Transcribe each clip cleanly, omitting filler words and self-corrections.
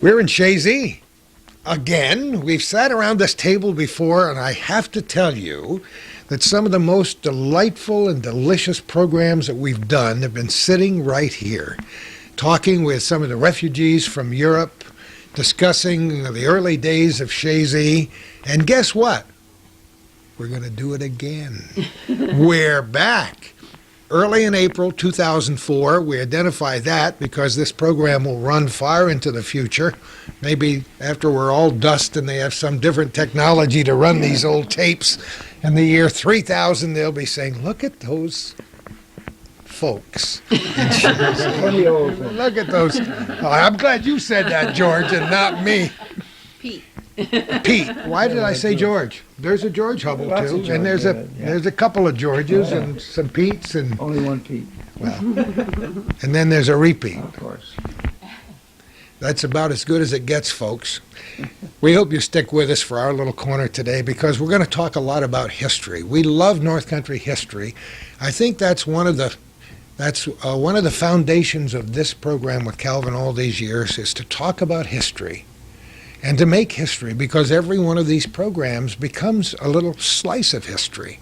We're in Chazy. Again, we've sat around this table before, and I have to tell you that some of the most delightful and delicious programs that we've done have been sitting right here, talking with some of the refugees from Europe, discussing the early days of Chazy, and guess what? We're going to do it again. We're back. Early in April 2004, we identify that because this program will run far into the future. Maybe after we're all dust and they have some different technology to run these old tapes, in the year 3000, they'll be saying, look at those folks. Look at those. Oh, I'm glad you said that, George, and not me. Pete. Pete. Why did I say George? There's a George Hubble, Lots too. of George And there's a couple of Georges and some Petes. And Only one Pete, well, and then there's a repeat. of course. That's about as good as it gets, folks. We hope you stick with us for our little corner today because we're going to talk a lot about history. We love North Country history. I think that's one of the foundations of this program with Calvin all these years is to talk about history and to make history, because every one of these programs becomes a little slice of history.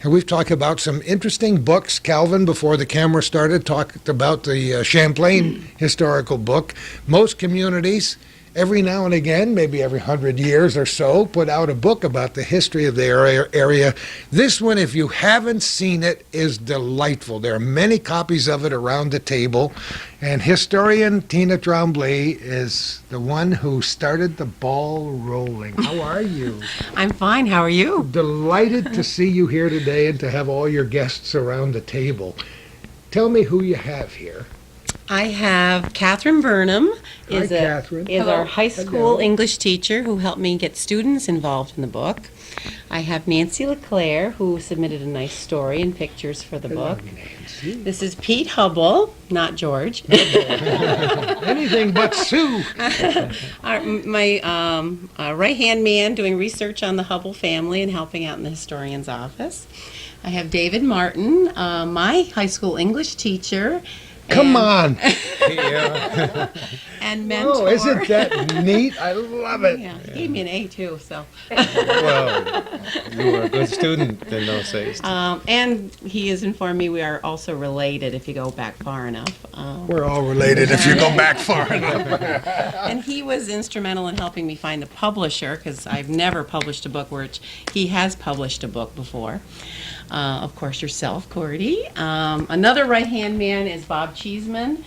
And we've talked about some interesting books. Calvin, before the camera started, talked about the Champlain historical book. Most communities, every now and again, maybe every 100 years or so, put out a book about the history of their area. This one, if you haven't seen it, is delightful. There are many copies of it around the table, and historian Tina Tremblay is the one who started the ball rolling. How are you? I'm fine. How are you? Delighted to see you here today and to have all your guests around the table. Tell me who you have here. I have Catherine Burnham, Hi, Catherine. is Hello. our high school Hello. English teacher who helped me get students involved in the book. I have Nancy LeClaire, who submitted a nice story and pictures for the book. Nancy. This is Pete Hubble, not George. Anything but Sue. My right-hand man doing research on the Hubble family and helping out in the historian's office. I have David Martin, my high school English teacher. Come on. And mentor. Oh, isn't that neat? I love it. Yeah, he gave me an A too, so. Well, you were a good student in those days. And he has informed me we are also related if you go back far enough. We're all related if you go back far enough. And he was instrumental in helping me find the publisher, because I've never published a book, which he has published a book before. Of course, yourself, Cordy. Another right-hand man is Bob Cheeseman.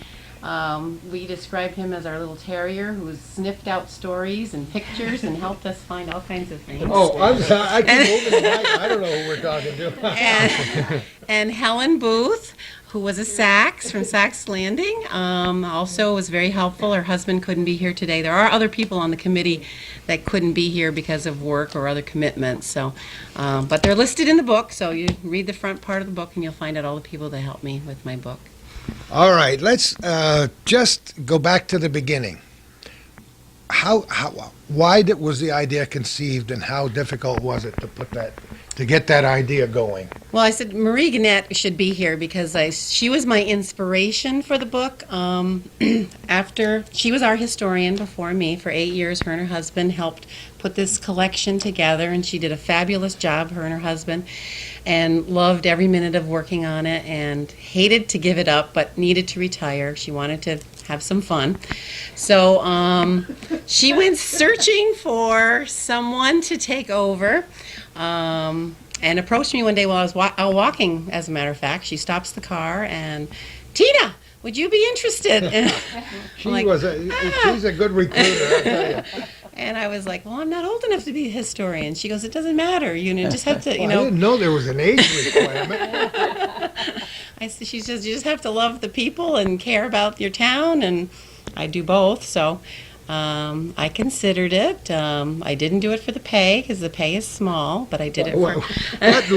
We described him as our little terrier who sniffed out stories and pictures and helped us find all kinds of things. Oh, I'm sorry. I keep moving the mic. I don't know who we're talking to. And Helen Booth, who was a Sax from Sax Landing, also was very helpful. Her husband couldn't be here today. There are other people on the committee that couldn't be here because of work or other commitments. So, but they're listed in the book, so you read the front part of the book and you'll find out all the people that helped me with my book. All right, let's just go back to the beginning. Why was the idea conceived, and how difficult was it to get that idea going? Well, I said Marie Gannett should be here because she was my inspiration for the book. After she was our historian before me for 8 years, her and her husband helped put this collection together, and she did a fabulous job, her and her husband, and loved every minute of working on it and hated to give it up but needed to retire. She wanted to have some fun. So she went searching for someone to take over. And approached me one day while I was walking, as a matter of fact. She stops the car and, Tina, would you be interested? And She's a good recruiter, I'll tell you. And I was like, well, I'm not old enough to be a historian. She goes, it doesn't matter. You just have to, I didn't know there was an age requirement. I said, you just have to love the people and care about your town, and I do both. So I considered it. I didn't do it for the pay because the pay is small, but I did it for.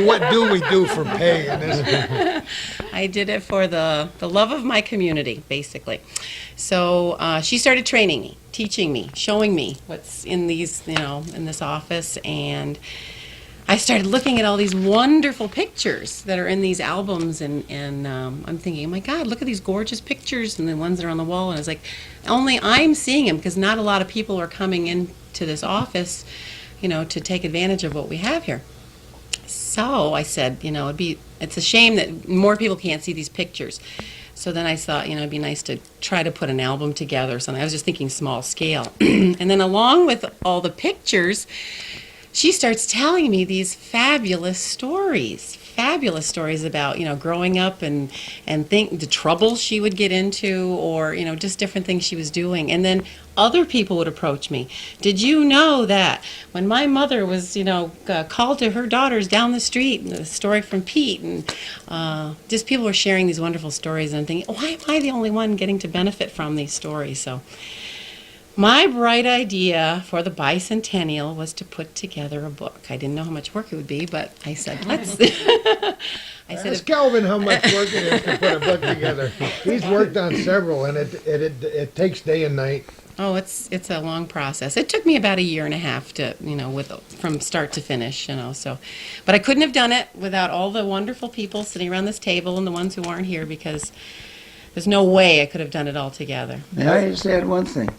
What do we do for pay in this? I did it for the love of my community, basically. So she started training me, teaching me, showing me what's in these, in this office, and I started looking at all these wonderful pictures that are in these albums, and I'm thinking, oh my God, look at these gorgeous pictures, and the ones that are on the wall. And I was like, only I'm seeing them because not a lot of people are coming into this office, to take advantage of what we have here. So I said, it's a shame that more people can't see these pictures. So then I thought, it'd be nice to try to put an album together or something. I was just thinking small scale. And then along with all the pictures, she starts telling me these fabulous stories about, growing up and the trouble she would get into, or, just different things she was doing. And then other people would approach me. Did you know that when my mother was, called to her daughters down the street, and the story from Pete, and just people were sharing these wonderful stories, and I'm thinking, why am I the only one getting to benefit from these stories? So my bright idea for the bicentennial was to put together a book. I didn't know how much work it would be, but I said, let's. Ask Calvin how much work it is to put a book together. He's worked on several, and it takes day and night. Oh, it's a long process. It took me about a year and a half to, from start to finish, so. But I couldn't have done it without all the wonderful people sitting around this table and the ones who aren't here, because there's no way I could have done it all together. May I just add one thing?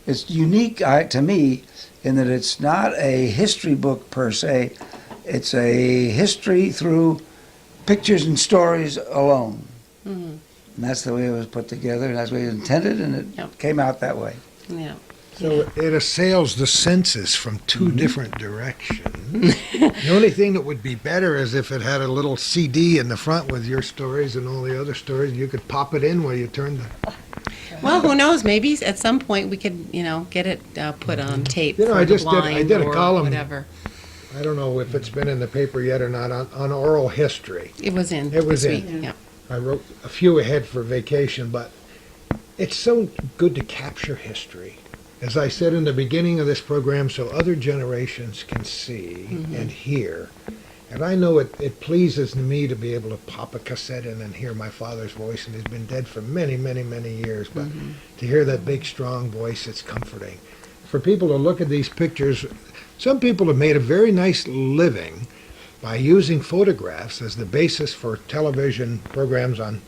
It's unique to me in that it's not a history book per se. It's a history through pictures and stories alone. Mm-hmm. And that's the way it was put together, and that's the way it was intended, and it Yep. came out that way. Yeah. So it assails the senses from two different directions. The only thing that would be better is if it had a little CD in the front with your stories and all the other stories, and you could pop it in while you turned the... Well, who knows? Maybe at some point we could, get it put on tape for I the just blind I did a or column. whatever. I don't know if it's been in the paper yet or not, on oral history. It was in It was this in. week. Yeah. I wrote a few ahead for vacation, but it's so good to capture history. As I said in the beginning of this program, so other generations can see and hear. And I know it pleases me to be able to pop a cassette in and hear my father's voice, and he's been dead for many, many, many years. But to hear that big, strong voice, it's comforting. For people to look at these pictures, some people have made a very nice living by using photographs as the basis for television programs on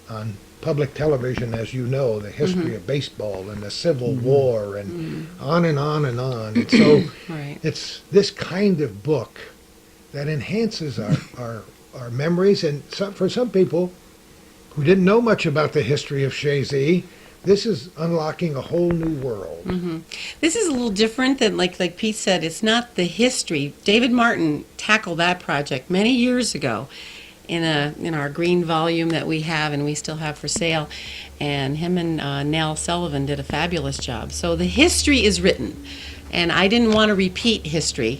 public television, as you know, the history of baseball and the Civil War and on and on and on. And so Right. it's this kind of book that enhances our memories. And for some people who didn't know much about the history of Chazy, this is unlocking a whole new world. This is a little different than, like Pete said, it's not the history. David Martin tackled that project many years ago in our green volume that we have and we still have for sale. And him and Nell Sullivan did a fabulous job. So the history is written. And I didn't want to repeat history,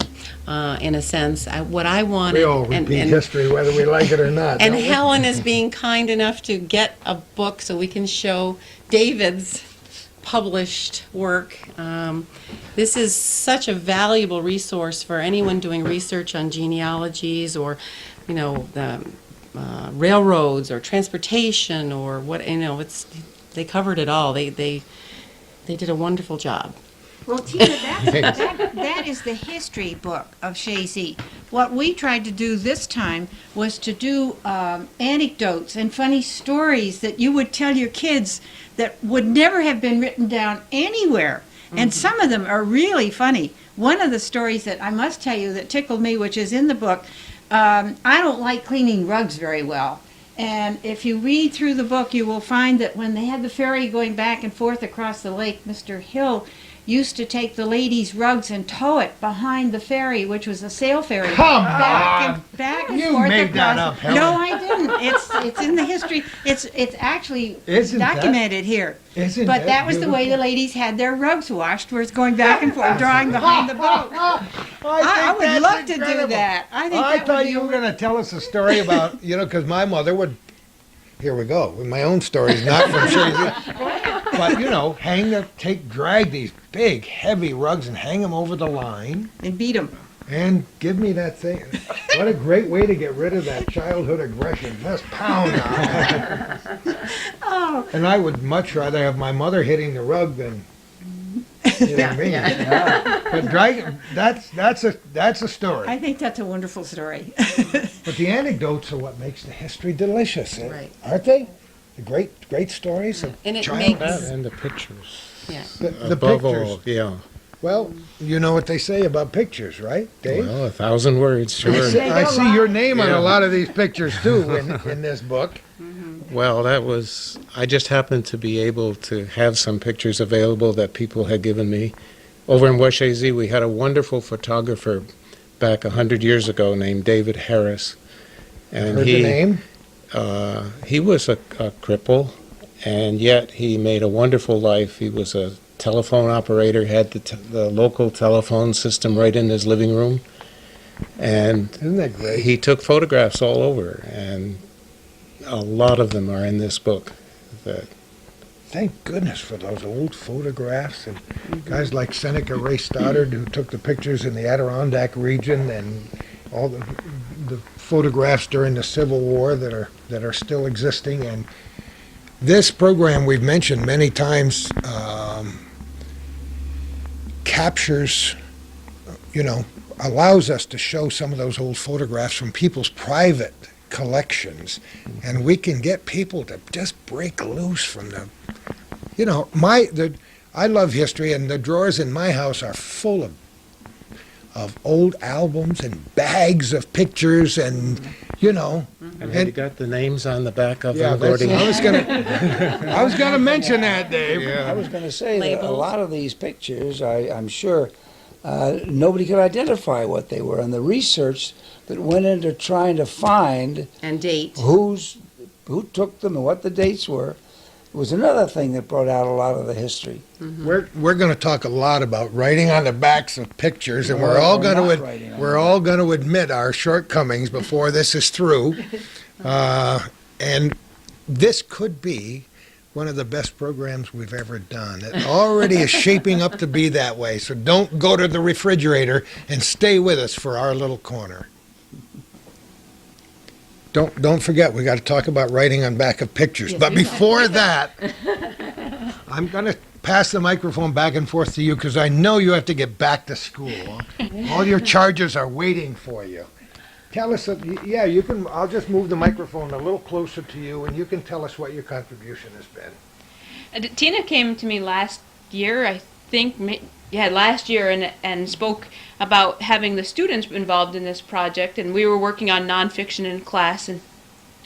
in a sense. What I wanted... We all repeat history, whether we like it or not. And don't we? Helen is being kind enough to get a book so we can show David's published work. This is such a valuable resource for anyone doing research on genealogies or, the railroads or transportation or what, they covered it all. They did a wonderful job. Well, Tina, that is the history book of Chazy. What we tried to do this time was to do anecdotes and funny stories that you would tell your kids that would never have been written down anywhere. And some of them are really funny. One of the stories that I must tell you that tickled me, which is in the book, I don't like cleaning rugs very well. And if you read through the book, you will find that when they had the ferry going back and forth across the lake, Mr. Hill used to take the ladies' rugs and tow it behind the ferry, which was a sail ferry. Come back and You forth made that across- up, Helen. No, I didn't. It's in the history. It's actually Isn't that- documented here. Isn't But that was the way the beautiful? ladies had their rugs washed, was going back and forth, drawing behind the boat. I would think love that's to do incredible. that. I think I that thought would be you were going to tell us a story about, because my mother would, here we go, with my own stories, not from Chazy. But, drag these big, heavy rugs and hang them over the line and beat them. and give me that thing. What a great way to get rid of that childhood aggression. Just pound on it. Oh, And I would much rather have my mother hitting the rug than kidding me. But dragon, that's a story. I think that's a wonderful story. But the anecdotes are what makes the history delicious, Right. aren't they? The great stories of And it child. makes- That and the pictures. Yeah. The Above pictures. all, yeah. Well, you know what they say about pictures, right, Dave? Well, 1,000 words, sure. I see your name on Yeah. a lot of these pictures too in this book. Well, I just happened to be able to have some pictures available that people had given me. Over in West Chazy, we had a wonderful photographer back 100 years ago named David Harris. And Heard the name? He was a cripple, and yet he made a wonderful life. He was a telephone operator, had the local telephone system right in his living room. And Isn't that great? he took photographs all over, and a lot of them are in this book. That Thank goodness for those old photographs and guys like Seneca Ray Stoddard who took the pictures in the Adirondack region and all the photographs during the Civil War that are still existing. And this program we've mentioned many times captures, allows us to show some of those old photographs from people's private collections, and we can get people to just break loose from I love history, and the drawers in my house are full of old albums and bags of pictures, and and have you got the names on the back of them, Gordy? I was gonna mention that, Dave. I was going to say that a Labels. lot of these pictures, I'm sure, nobody could identify what they were, and the research that went into trying to find And date. who took them and what the dates were was another thing that brought out a lot of the history. We're going to talk a lot about writing on the backs of pictures, and we're all Or going not to writing on we're the all going to admit our shortcomings before this is through. And this could be one of the best programs we've ever done. It already is shaping up to be that way. So don't go to the refrigerator and stay with us for our little corner. Don't forget, we got to talk about writing on back of pictures. Yes, But we do. before that, I'm going to pass the microphone back and forth to you because I know you have to get back to school. All your charges are waiting for you. Tell us, you can. I'll just move the microphone a little closer to you, and you can tell us what your contribution has been. Tina came to me last year, I think, last year, and spoke about having the students involved in this project, and we were working on nonfiction in class, and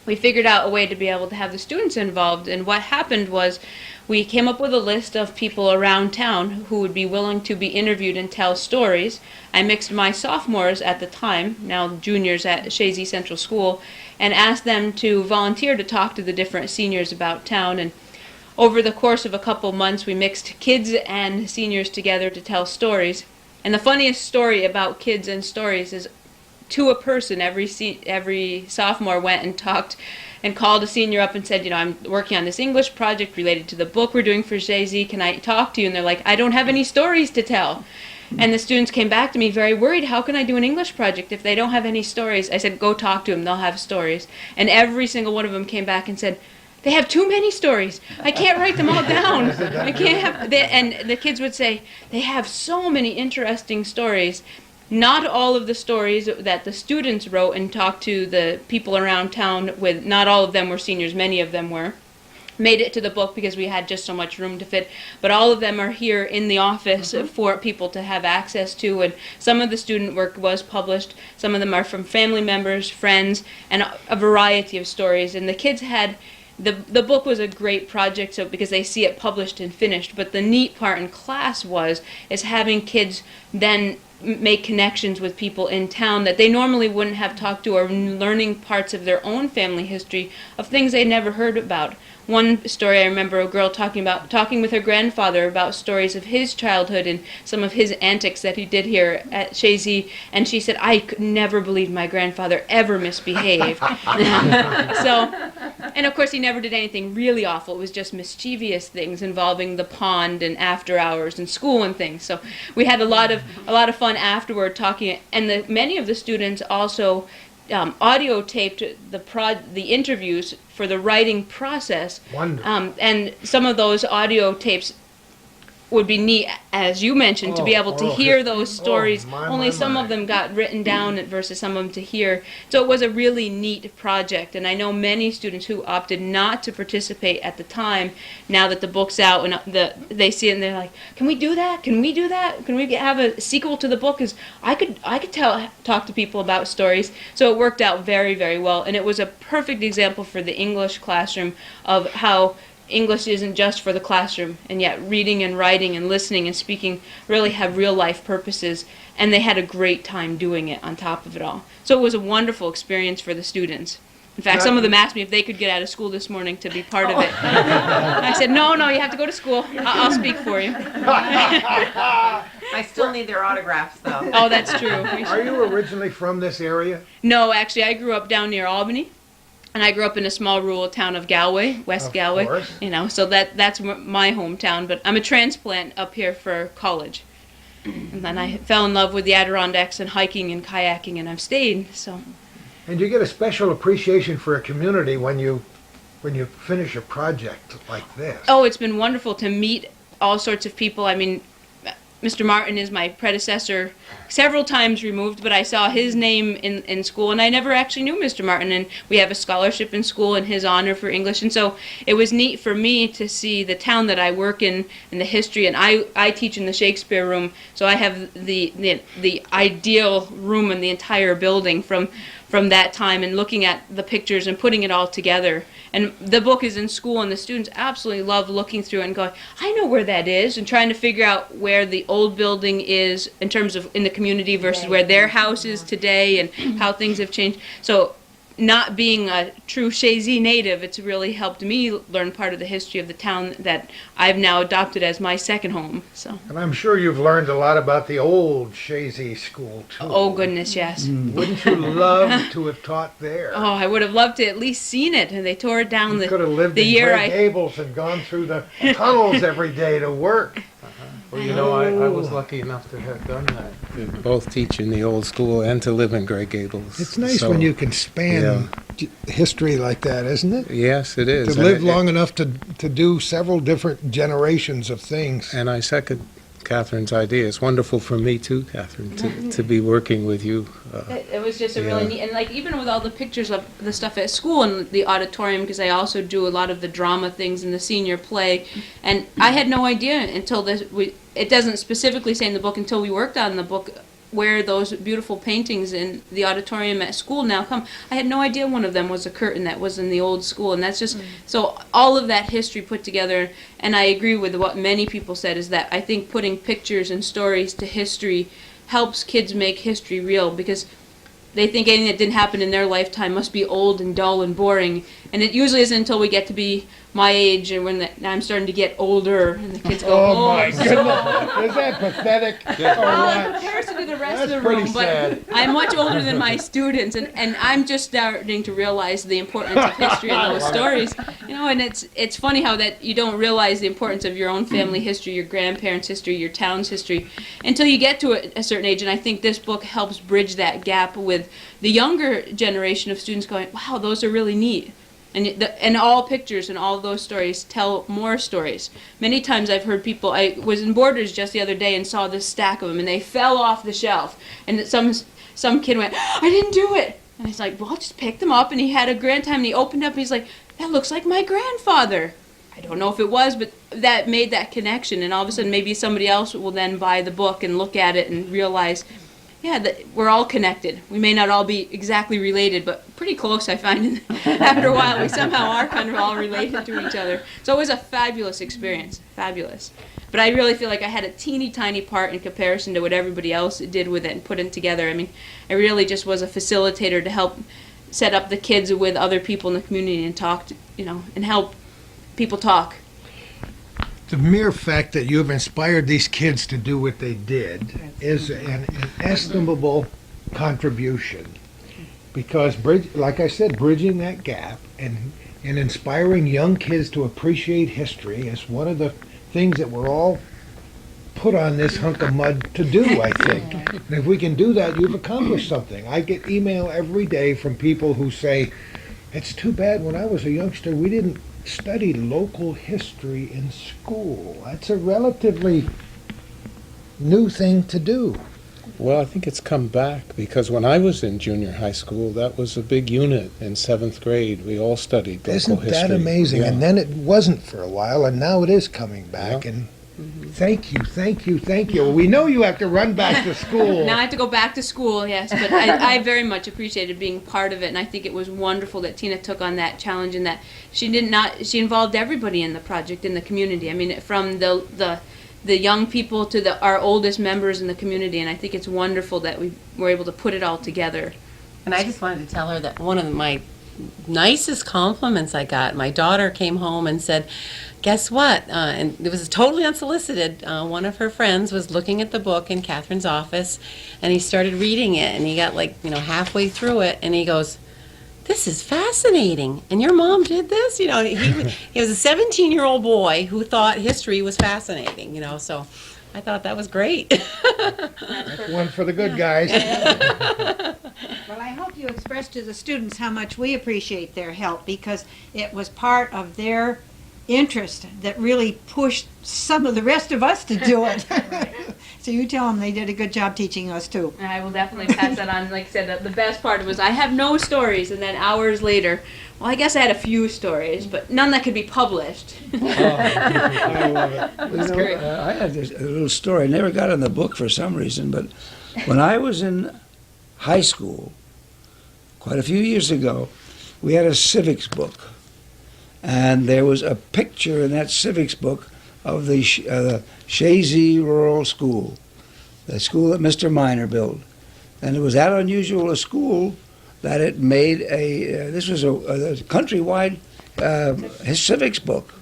we figured out a way to be able to have the students involved. And what happened was we came up with a list of people around town who would be willing to be interviewed and tell stories. I mixed my sophomores at the time, now juniors at Chazy Central School, and asked them to volunteer to talk to the different seniors about town. And over the course of a couple months, we mixed kids and seniors together to tell stories. And the funniest story about kids and stories is, to a person, every sophomore went and talked and called a senior up and said, I'm working on this English project related to the book we're doing for Chazy. Can I talk to you? And they're like, I don't have any stories to tell. And the students came back to me very worried. How can I do an English project if they don't have any stories? I said, go talk to them. They'll have stories. And every single one of them came back and said, they have too many stories. I can't write them all down. I can't have. And the kids would say, they have so many interesting stories. Not all of the stories that the students wrote and talked to the people around town with, not all of them were seniors, many of them were, made it to the book because we had just so much room to fit. But all of them are here in the office for people to have access to. And some of the student work was published. Some of them are from family members, friends, and a variety of stories. And the kids had... The book was a great project because they see it published and finished, but the neat part in class is having kids then make connections with people in town that they normally wouldn't have talked to, or learning parts of their own family history of things they never heard about. One story I remember a girl talking with her grandfather about stories of his childhood and some of his antics that he did here at Chazy, and she said, I could never believe my grandfather ever misbehaved. And of course he never did anything really awful. It was just mischievous things involving the pond and after hours and school and things. So we had a lot of fun afterward talking, and many of the students also audio taped the interviews for the writing process. Wonderful. And some of those audio tapes would be neat, as you mentioned, to be able to hear those stories. Only some my. of them got written down versus some of them to hear. So it was a really neat project, and I know many students who opted not to participate at the time. Now that the book's out and they see it and they're like, "Can we do that? Can we do that? Can we have a sequel to the book?" Because I could talk to people about stories. So it worked out very, very well, and it was a perfect example for the English classroom of how English isn't just for the classroom, and yet reading and writing and listening and speaking really have real life purposes, and they had a great time doing it on top of it all. So it was a wonderful experience for the students. In fact, some of them asked me if they could get out of school this morning to be part of it. I said, no, you have to go to school. I'll speak for you. I still need their autographs, though. Oh, that's true. Are you originally from this area? No, actually, I grew up down near Albany. And I grew up in a small rural town of Galway, West Of Galway. course. So that's my hometown. But I'm a transplant up here for college. And then I fell in love with the Adirondacks and hiking and kayaking, and I've stayed. So And you get a special appreciation for a community when you finish a project like this. oh, it's been wonderful to meet all sorts of people. I mean, Mr. Martin is my predecessor, several times removed, but I saw his name in school, and I never actually knew Mr. Martin, and we have a scholarship in school in his honor for English, and so it was neat for me to see the town that I work in and the history, and I teach in the Shakespeare room, so I have the ideal room in the entire building from that time, and looking at the pictures and putting it all together. And the book is in school, and the students absolutely love looking through it and going, I know where that is, and trying to figure out where the old building is in terms of in the community versus where their house is today and how things have changed. So not being a true Chazy native, it's really helped me learn part of the history of the town that I've now adopted as my second home. So, And I'm sure you've learned a lot about the old Chazy school, too. oh goodness, yes. Wouldn't you love to have taught there? Oh, I would have loved to at least seen it, and they tore it down You could have lived the in year Grey Gables and gone through the tunnels every day to work. Well, I was lucky enough to have done that, to both teach in the old school and to live in Grey Gables. It's nice So, when you can span history like that, isn't it? Yes, it is. To live long enough to do several different generations of things. And I second Catherine's idea. It's wonderful for me too, Catherine, to be working with you. It was just a Yeah. really neat, and like even with all the pictures of the stuff at school and the auditorium, because I also do a lot of the drama things in the senior play, and I had no idea until it doesn't specifically say in the book until we worked on the book where those beautiful paintings in the auditorium at school now come. I had no idea one of them was a curtain that was in the old school, and that's just so all of that history put together. And I agree with what many people said, is that I think putting pictures and stories to history helps kids make history real, because they think anything that didn't happen in their lifetime must be old and dull and boring, and it usually isn't until we get to be my age and when I'm starting to get older and the kids go, Oh, my it's so goodness. Is that pathetic? well, in comparison to the rest of That's the room, pretty but sad. I'm much older than my students, and I'm just starting to realize the importance of history and those stories. And it's funny how that you don't realize the importance of your own family history, your grandparents' history, your town's history, until you get to a certain age. And I think this book helps bridge that gap with the younger generation of students going, wow, those are really neat. And all pictures and all those stories tell more stories. Many times I've heard people, I was in Borders just the other day and saw this stack of them, and they fell off the shelf. And some kid went, I didn't do it. And he's like, well, just pick them up. And he had a grand time, and he opened up, and he's like, that looks like my grandfather. I don't know if it was, but that made that connection. And all of a sudden, maybe somebody else will then buy the book and look at it and realize, that we're all connected. We may not all be exactly related, but pretty close, I find. After a while, we somehow are kind of all related to each other. So it was a fabulous experience, fabulous. But I really feel like I had a teeny tiny part in comparison to what everybody else did with it and put it together. I mean, I really just was a facilitator to help set up the kids with other people in the community and talk, and help people talk. The mere fact that you have inspired these kids to do what they did is an inestimable contribution, because, like I said, bridging that gap and inspiring young kids to appreciate history is one of the things that we're all put on this hunk of mud to do, I think. And if we can do that, you've accomplished something. I get email every day from people who say, it's too bad when I was a youngster we didn't study local history in school. That's a relatively new thing to do. Well, I think it's come back because when I was in junior high school, that was a big unit in seventh grade. We all studied local Isn't history. that amazing? Yeah. And then it wasn't for a while, and now it is coming back. Yeah. And thank you, thank you, thank you. We know you have to run back to school. Now I have to go back to school, yes, but I very much appreciated being part of it, and I think it was wonderful that Tina took on that challenge and that she she involved everybody in the project, in the community. I mean, from the young people to our oldest members in the community, and I think it's wonderful that we were able to put it all together. And I just wanted to tell her that one of my nicest compliments I got, my daughter came home and said, guess what? And it was totally unsolicited. One of her friends was looking at the book in Catherine's office, and he started reading it, and he got halfway through it, and he goes, this is fascinating. And your mom did this? He was a 17-year-old boy who thought history was fascinating, so I thought that was great. That's one for the good guys. Well, I hope you express to the students how much we appreciate their help, because it was part of their interest that really pushed some of the rest of us to do it. So you tell them they did a good job teaching us too. And I will definitely pass that on. Like I said, the best part was I have no stories, and then hours later, well, I guess I had a few stories, but none that could be published. I love it. That's great. I had this a little story. I never got in the book for some reason, but when I was in high school, quite a few years ago, we had a civics book. And there was a picture in that civics book of the Chazy Rural School, the school that Mr. Miner built. And it was that unusual a school that it made this was a countrywide civics book.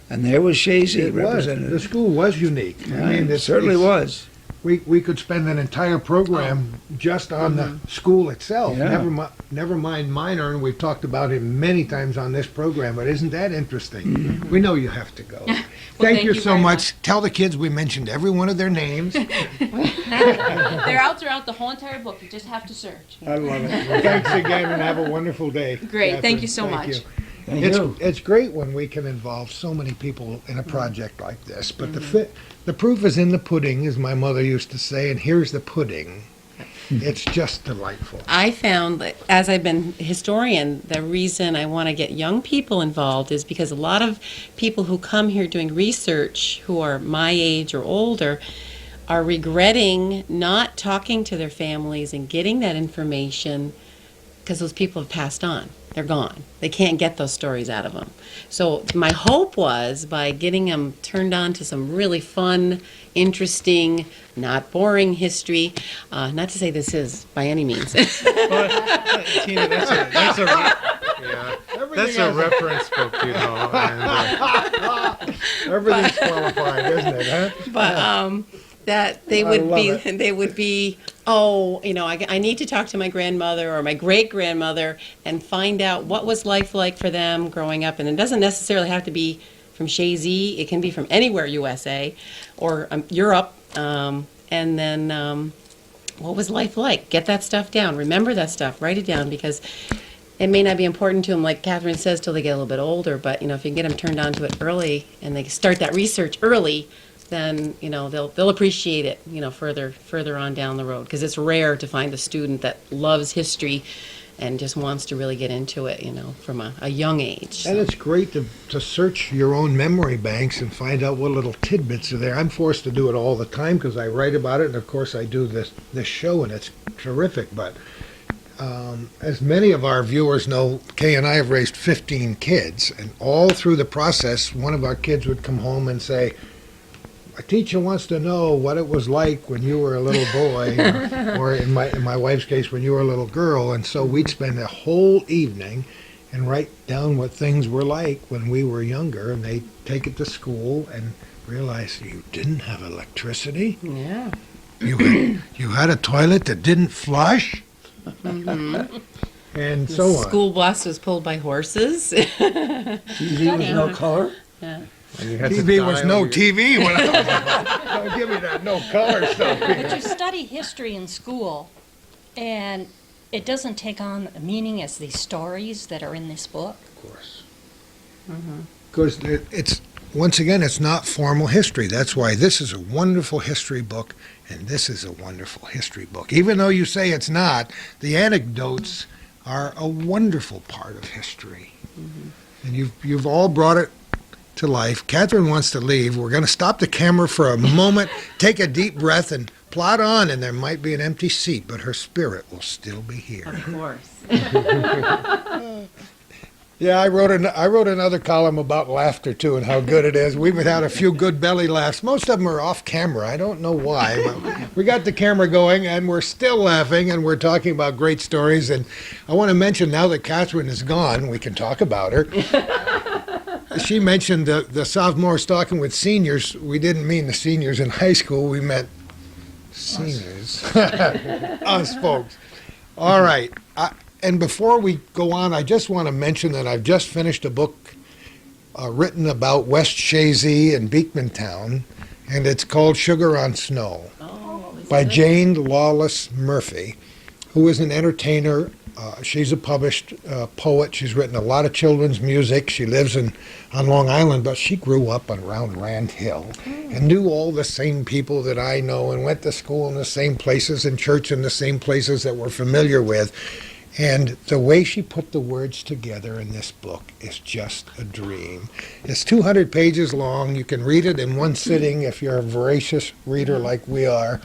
And there was Chazy It was. represented. The school was unique. It certainly was. We could spend an entire program just on the school itself. Yeah. Never mind Minor, and we've talked about him many times on this program, but isn't that interesting? We know you have to go. Thank you so very much. Tell the kids we mentioned every one of their names. They're out throughout the whole entire book. You just have to search. I love it. Well, thanks again, and have a wonderful day. Great. Thank you so much. Thank you. It's great when we can involve so many people in a project like this, but the proof is in the pudding, as my mother used to say, and here's the pudding. It's just delightful. I found that as I've been historian, the reason I want to get young people involved is because a lot of people who come here doing research who are my age or older are regretting not talking to their families and getting that information because those people have passed on. They're gone. They can't get those stories out of them. So my hope was by getting them turned on to some really fun, interesting, not boring history. Not to say this is by any means. Tina, that's a reference book, And, Everything's qualified, isn't it, huh? But that they would be, I need to talk to my grandmother or my great grandmother and find out what was life like for them growing up. And it doesn't necessarily have to be from Chazy. It can be from anywhere USA or Europe. And then what was life like? Get that stuff down. Remember that stuff. Write it down, because it may not be important to them, like Catherine says, till they get a little bit older. But if you can get them turned on to it early and they start that research early, then they'll appreciate it further on down the road, because it's rare to find a student that loves history and just wants to really get into it from a young age. And it's great to search your own memory banks and find out what little tidbits are there. I'm forced to do it all the time because I write about it, and of course I do this show, and it's terrific. But as many of our viewers know, Kay and I have raised 15 kids, and all through the process, one of our kids would come home and say, a teacher wants to know what it was like when you were a little boy, or in my wife's case, when you were a little girl. And so we'd spend a whole evening and write down what things were like when we were younger, and they'd take it to school and realize you didn't have electricity. Yeah. You had a toilet that didn't flush, and so on. School bus was pulled by horses. TV with no color. Yeah. And you had to TV was dial no your- TV when I was. Don't give me that no color stuff. But you study history in school, and it doesn't take on the meaning as the stories that are in this book. Of course. Because it's, once again, it's not formal history. That's why this is a wonderful history book, and this is a wonderful history book. Even though you say it's not, the anecdotes are a wonderful part of history. And you've all brought it to life. Catherine wants to leave. We're going to stop the camera for a moment, take a deep breath, and plot on, and there might be an empty seat, but her spirit will still be here. Of course. Yeah, I wrote another column about laughter too, and how good it is. We've had a few good belly laughs. Most of them are off camera. I don't know why, but we got the camera going, and we're still laughing, and we're talking about great stories. And I want to mention, now that Catherine is gone, we can talk about her. She mentioned the sophomores talking with seniors. We didn't mean the seniors in high school. We meant seniors, us folks. All right. And before we go on, I just want to mention that I've just finished a book written about West Chazy and Beekmantown, and it's called Sugar on Snow by Jane Lawless Murphy, who is an entertainer. She's a published poet. She's written a lot of children's music. She lives on Long Island, but she grew up around Rand Hill and knew all the same people that I know and went to school in the same places and church in the same places that we're familiar with. And the way she put the words together in this book is just a dream. It's 200 pages long. You can read it in one sitting if you're a voracious reader like we are.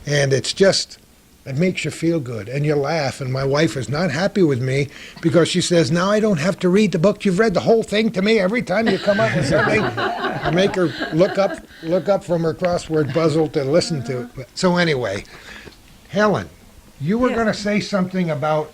And it's just, it makes you feel good. And you laugh. And my wife is not happy with me because she says, now I don't have to read the book. You've read the whole thing to me every time you come up with something. I make her look up from her crossword puzzle to listen to it. So anyway, Helen, you were going to say something about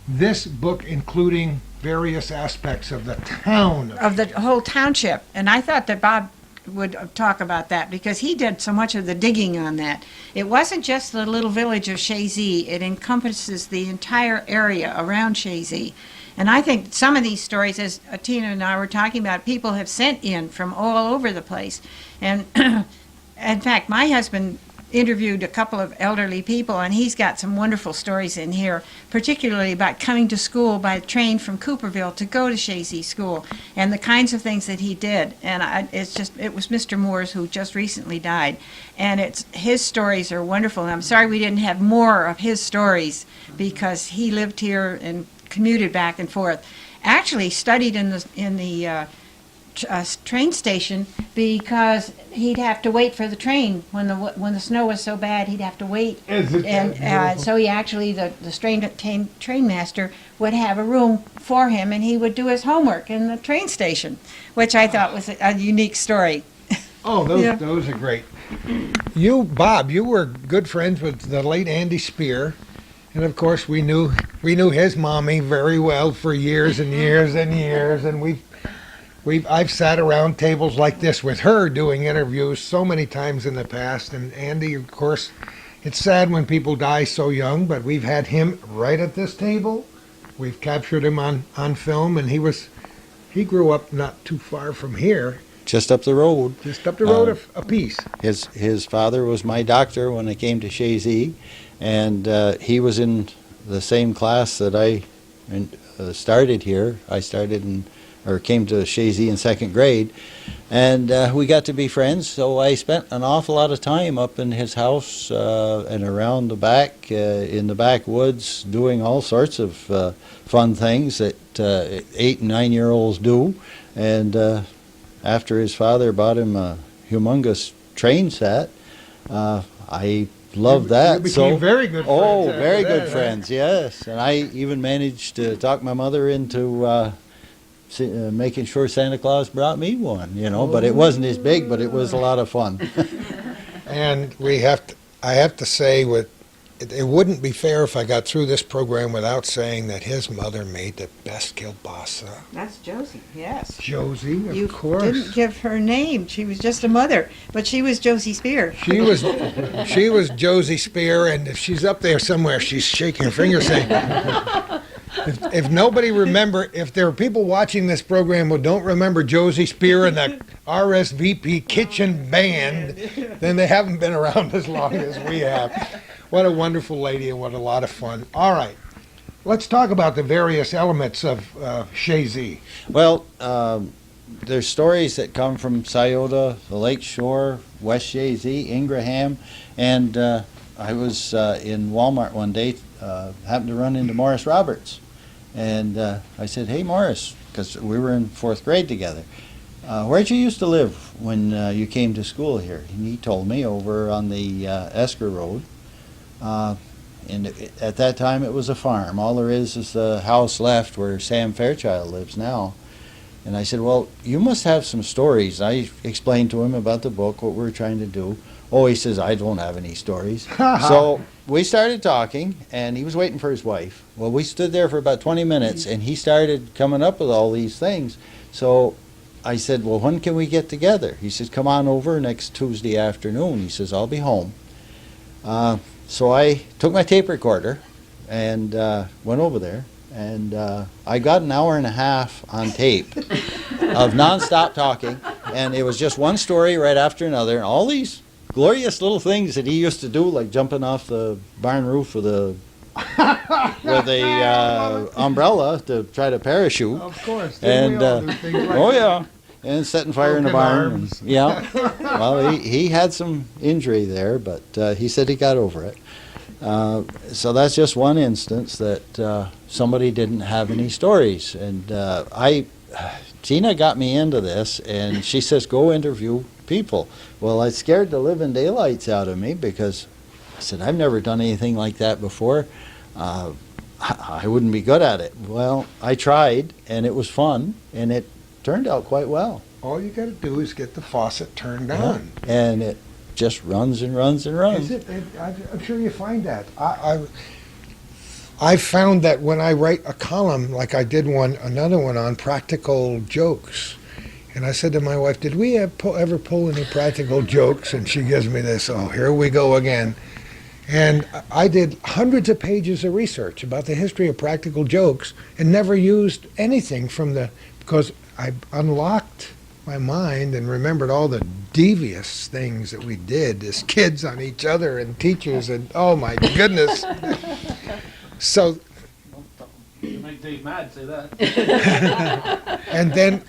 this book, including various aspects of the town. Of the whole township. And I thought that Bob would talk about that because he did so much of the digging on that. It wasn't just the little village of Chazy. It encompasses the entire area around Chazy. And I think some of these stories, as Tina and I were talking about, people have sent in from all over the place. And in fact, my husband interviewed a couple of elderly people, and he's got some wonderful stories in here, particularly about coming to school by train from Cooperville to go to Chazy School, and the kinds of things that he did. And it was Mr. Moore's, who just recently died, and his stories are wonderful. And I'm sorry we didn't have more of his stories because he lived here and commuted back and forth. Actually studied in the train station because he'd have to wait for the train when the snow was so bad. He'd have to wait, and so he actually the train master would have a room for him, and he would do his homework in the train station, which I thought was a unique story. Oh, those are great. You, Bob, you were good friends with the late Andy Spear, and of course we knew his mommy very well for years and years and years, and I've sat around tables like this with her doing interviews so many times in the past. And Andy, of course, it's sad when people die so young, but we've had him right at this table. We've captured him on film, and he grew up not too far from here. Just up the road. Just up the road a piece. His father was my doctor when I came to Chazy, and he was in the same class that I started here. I came to Chazy in second grade, and we got to be friends, so I spent an awful lot of time up in his house and around the back, in the backwoods, doing all sorts of fun things that 8 and 9-year-olds do. And after his father bought him a humongous train set, I loved that. You became very good friends. Oh, very after good that, friends, yes. And I even managed to talk my mother into making sure Santa Claus brought me one, but it wasn't as big, but it was a lot of fun. And I have to say, it wouldn't be fair if I got through this program without saying that his mother made the best kielbasa. That's Josie, yes. Josie, of You course. didn't give her name. She was just a mother, but she was Josie Spear. She was Josie Spear, and if she's up there somewhere, she's shaking her finger saying, if there are people watching this program who don't remember Josie Spear and the RSVP Kitchen Band, then they haven't been around as long as we have. What a wonderful lady and what a lot of fun. All right. let's talk about the various elements of Chazy. Well, there's stories that come from Scioto, the Lake Shore, West Chazy, Ingraham, and I was in Walmart one day, happened to run into Morris Roberts, and I said, "Hey, Morris," because we were in 4th grade together. Where'd you used to live when you came to school here? And he told me over on the Esker Road. At that time, it was a farm. All there is the house left where Sam Fairchild lives now. And I said, well, you must have some stories. I explained to him about the book, what we were trying to do. Oh, he says, I don't have any stories. So we started talking, and he was waiting for his wife. Well, we stood there for about 20 minutes, and he started coming up with all these things. So I said, well, when can we get together? He says, come on over next Tuesday afternoon. He says, I'll be home. So I took my tape recorder and went over there, and I got an hour and a half on tape of nonstop talking, and it was just one story right after another, and all these glorious little things that he used to do, like jumping off the barn roof with a umbrella to try to parachute. Of course. And oh yeah, and setting fire in the Broken barn. arms. Yeah. Well, he had some injury there, but he said he got over it. So that's just one instance that somebody didn't have any stories, and Tina got me into this, and she says, go interview people. Well, it scared the living daylights out of me because I said, I've never done anything like that before. I wouldn't be good at it. Well, I tried, and it was fun, and it turned out quite well. All you got to do is get the faucet turned on. And it just runs and runs and runs. Is it? I'm sure you find that. I found that when I write a column, like I did another one on practical jokes, and I said to my wife, did we ever pull any practical jokes? And she gives me this, oh, here we go again. And I did hundreds of pages of research about the history of practical jokes and never used anything because I unlocked my mind and remembered all the devious things that we did as kids on each other and teachers, and oh my goodness. So You make Dave mad, say that. and then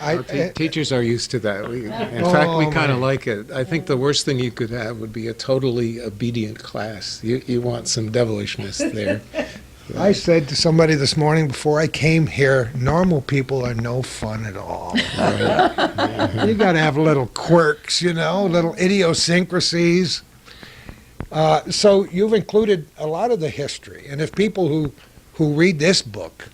Teachers are used to that. In Oh, fact, we kind my. of like it. I think the worst thing you could have would be a totally obedient class. You want some devilishness there. I said to somebody this morning before I came here, normal people are no fun at all. You got to have little quirks, little idiosyncrasies. So you've included a lot of the history, and if people who read this book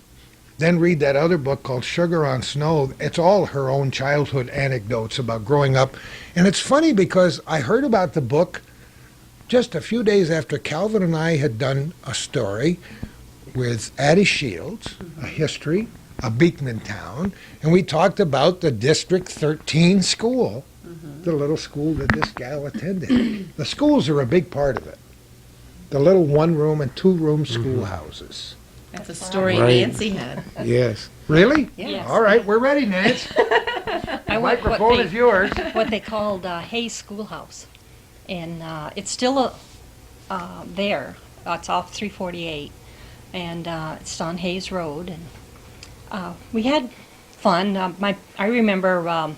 then read that other book called Sugar on Snow, it's all her own childhood anecdotes about growing up. And it's funny because I heard about the book just a few days after Calvin and I had done a story with Addie Shields, a history, a Beekman town, and we talked about the District 13 school, the little school that this gal attended. The schools are a big part of it. The little one-room and two-room schoolhouses. That's a story Right. Nancy had. Yes. Really? Yes. All right, we're ready, Nance. I The went microphone is yours. what they called Hayes Schoolhouse, and it's still there. It's off 348, and it's on Hayes Road. And we had fun. I remember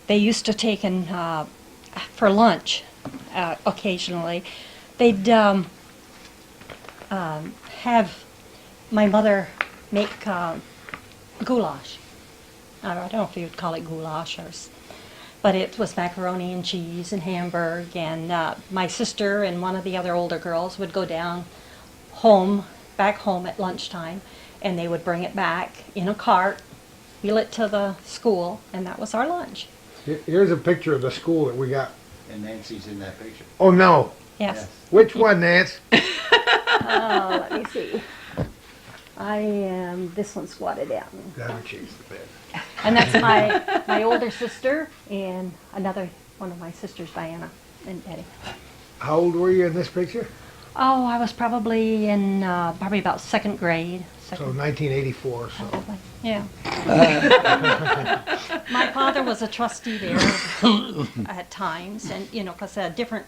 they used to take in for lunch occasionally. They'd have my mother make goulash. I don't know if you would call it goulash, but it was macaroni and cheese and Hamburg. And my sister and one of the other older girls would go back home at lunchtime, and they would bring it back in a cart, wheel it to the school, and that was our lunch. Here's a picture of the school that we got. And Nancy's in that picture. Oh, no. Yes. Which one, Nance? Let me see. This one's squatted down. That'll change the bed. And that's my older sister and another one of my sisters, Diana and Eddie. How old were you in this picture? Oh, I was probably in about second grade. So 1984 or so. Probably, yeah. My father was a trustee there at times, and because different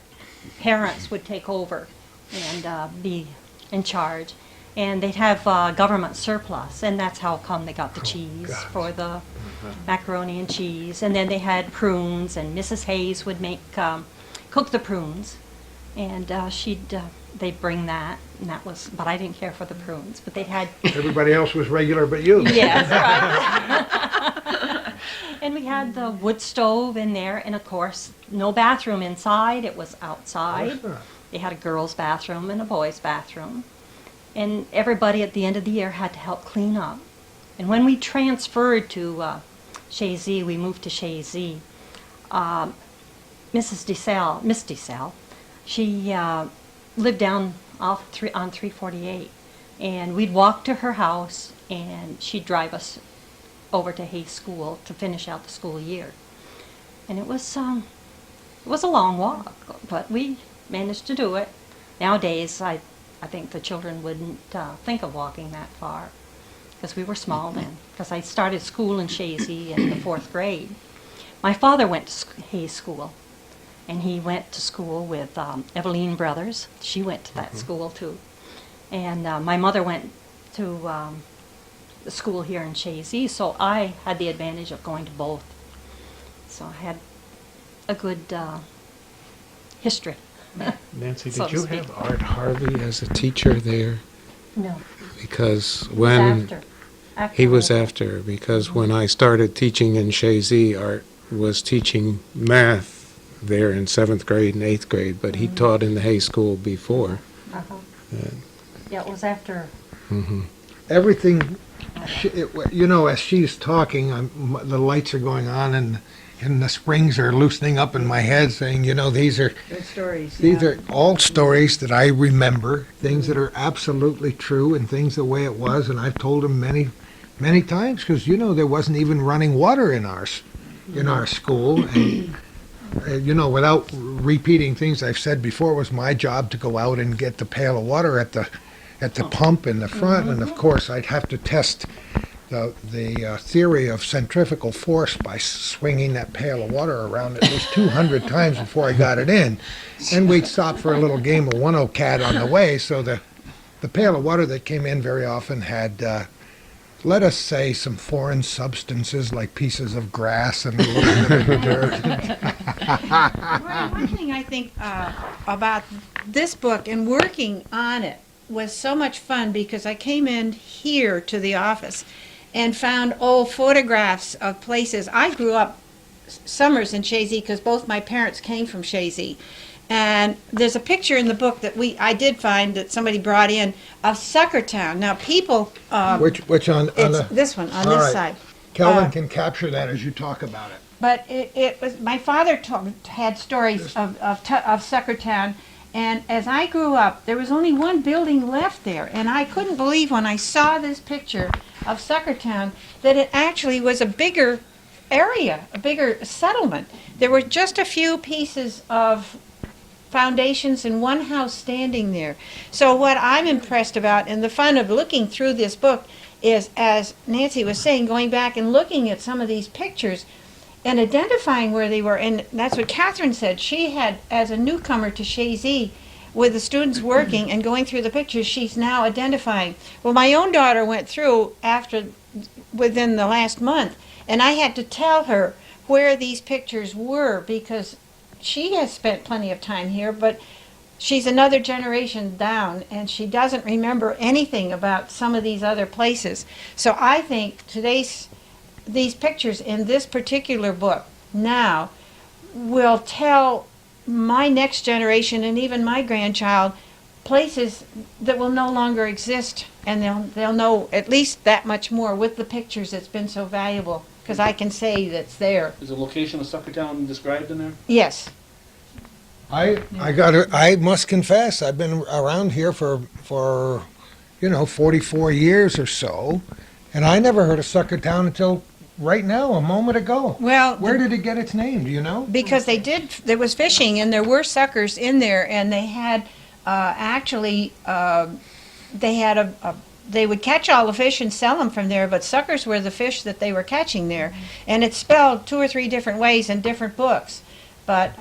parents would take over and be in charge. and they'd have government surplus, and that's how come they got the cheese for the macaroni and cheese. And then they had prunes, and Mrs. Hayes would make cook the prunes, and they'd bring that, and that was. But I didn't care for the prunes. But they had. Everybody else was regular but you. Yes, right. And we had the wood stove in there, and of course, no bathroom inside. It was outside. They had a girls' bathroom and a boys' bathroom. And everybody at the end of the year had to help clean up. And when we transferred to Chazy, we moved to Chazy, Miss DeSalle, she lived down on 348. And we'd walk to her house, and she'd drive us over to Hayes School to finish out the school year. And it was a long walk, but we managed to do it. Nowadays, I think the children wouldn't think of walking that far, because we were small then. Because I started school in Chazy in the 4th grade. My father went to Hayes School, and he went to school with Eveline Brothers. She went to that school too. And my mother went to the school here in Chazy, so I had the advantage of going to both. So I had a good history. Nancy, so did to you speak. have Art Harvey as a teacher there? No, Because it was when after he was I- after, because when I started teaching in Chazy, Art was teaching math there in 7th grade and 8th grade, but he taught in the Hay School before. Uh-huh. Yeah, it was after. Everything, as she's talking, the lights are going on and the springs are loosening up in my head saying, these are Good stories. These are all stories that I remember, things that are absolutely true and things the way it was, and I've told them many, many times because there wasn't even running water in our school, and without repeating things I've said before, it was my job to go out and get the pail of water at the pump in the front, and of course I'd have to test the theory of centrifugal force by swinging that pail of water around at least 200 times before I got it in. And we'd stop for a little game of 1-0 cat on the way, so the pail of water that came in very often had, let us say, some foreign substances like pieces of grass and a little bit of dirt. One thing I think about this book and working on it was so much fun because I came in here to the office and found old photographs of places. I grew up summers in Chazy because both my parents came from Chazy. And there's a picture in the book that I did find that somebody brought in of Suckertown. Now people, Which on it's the, this one on all this right. side. Kelvin can capture that as you talk about it. But it was my father had stories of Suckertown, and as I grew up, there was only one building left there, and I couldn't believe when I saw this picture of Suckertown that it actually was a bigger area, a bigger settlement. There were just a few pieces of foundations and one house standing there. So what I'm impressed about, and the fun of looking through this book, is, as Nancy was saying, going back and looking at some of these pictures and identifying where they were. And that's what Catherine said. She had, as a newcomer to Chazy, with the students working and going through the pictures, she's now identifying. Well, my own daughter went through within the last month, and I had to tell her where these pictures were because she has spent plenty of time here, but she's another generation down, and she doesn't remember anything about some of these other places. So I think these pictures in this particular book now will tell my next generation and even my grandchild places that will no longer exist, and they'll know at least that much more with the pictures. It's been so valuable because I can say that's there. Is the location of Suckertown described in there? Yes. I must confess, I've been around here for 44 years or so, and I never heard of Suckertown until right now, a moment ago. Well, Where did it get its name? Do you know? because there was fishing and there were suckers in there, and they had they would catch all the fish and sell them from there, but suckers were the fish that they were catching there. And it's spelled 2 or 3 different ways in different books. But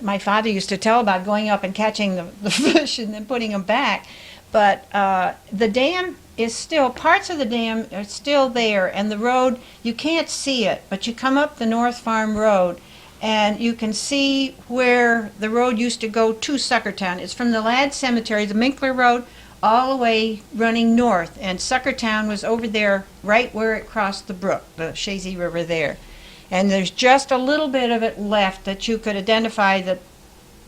my father used to tell about going up and catching the fish and then putting them back. But the dam is still, parts of the dam are still there, and the road, you can't see it, but you come up the North Farm Road, and you can see where the road used to go to Suckertown. It's from the Ladd Cemetery, the Minkler Road, all the way running north, and Suckertown was over there right where it crossed the brook, the Chazy River there. And there's just a little bit of it left that you could identify, that,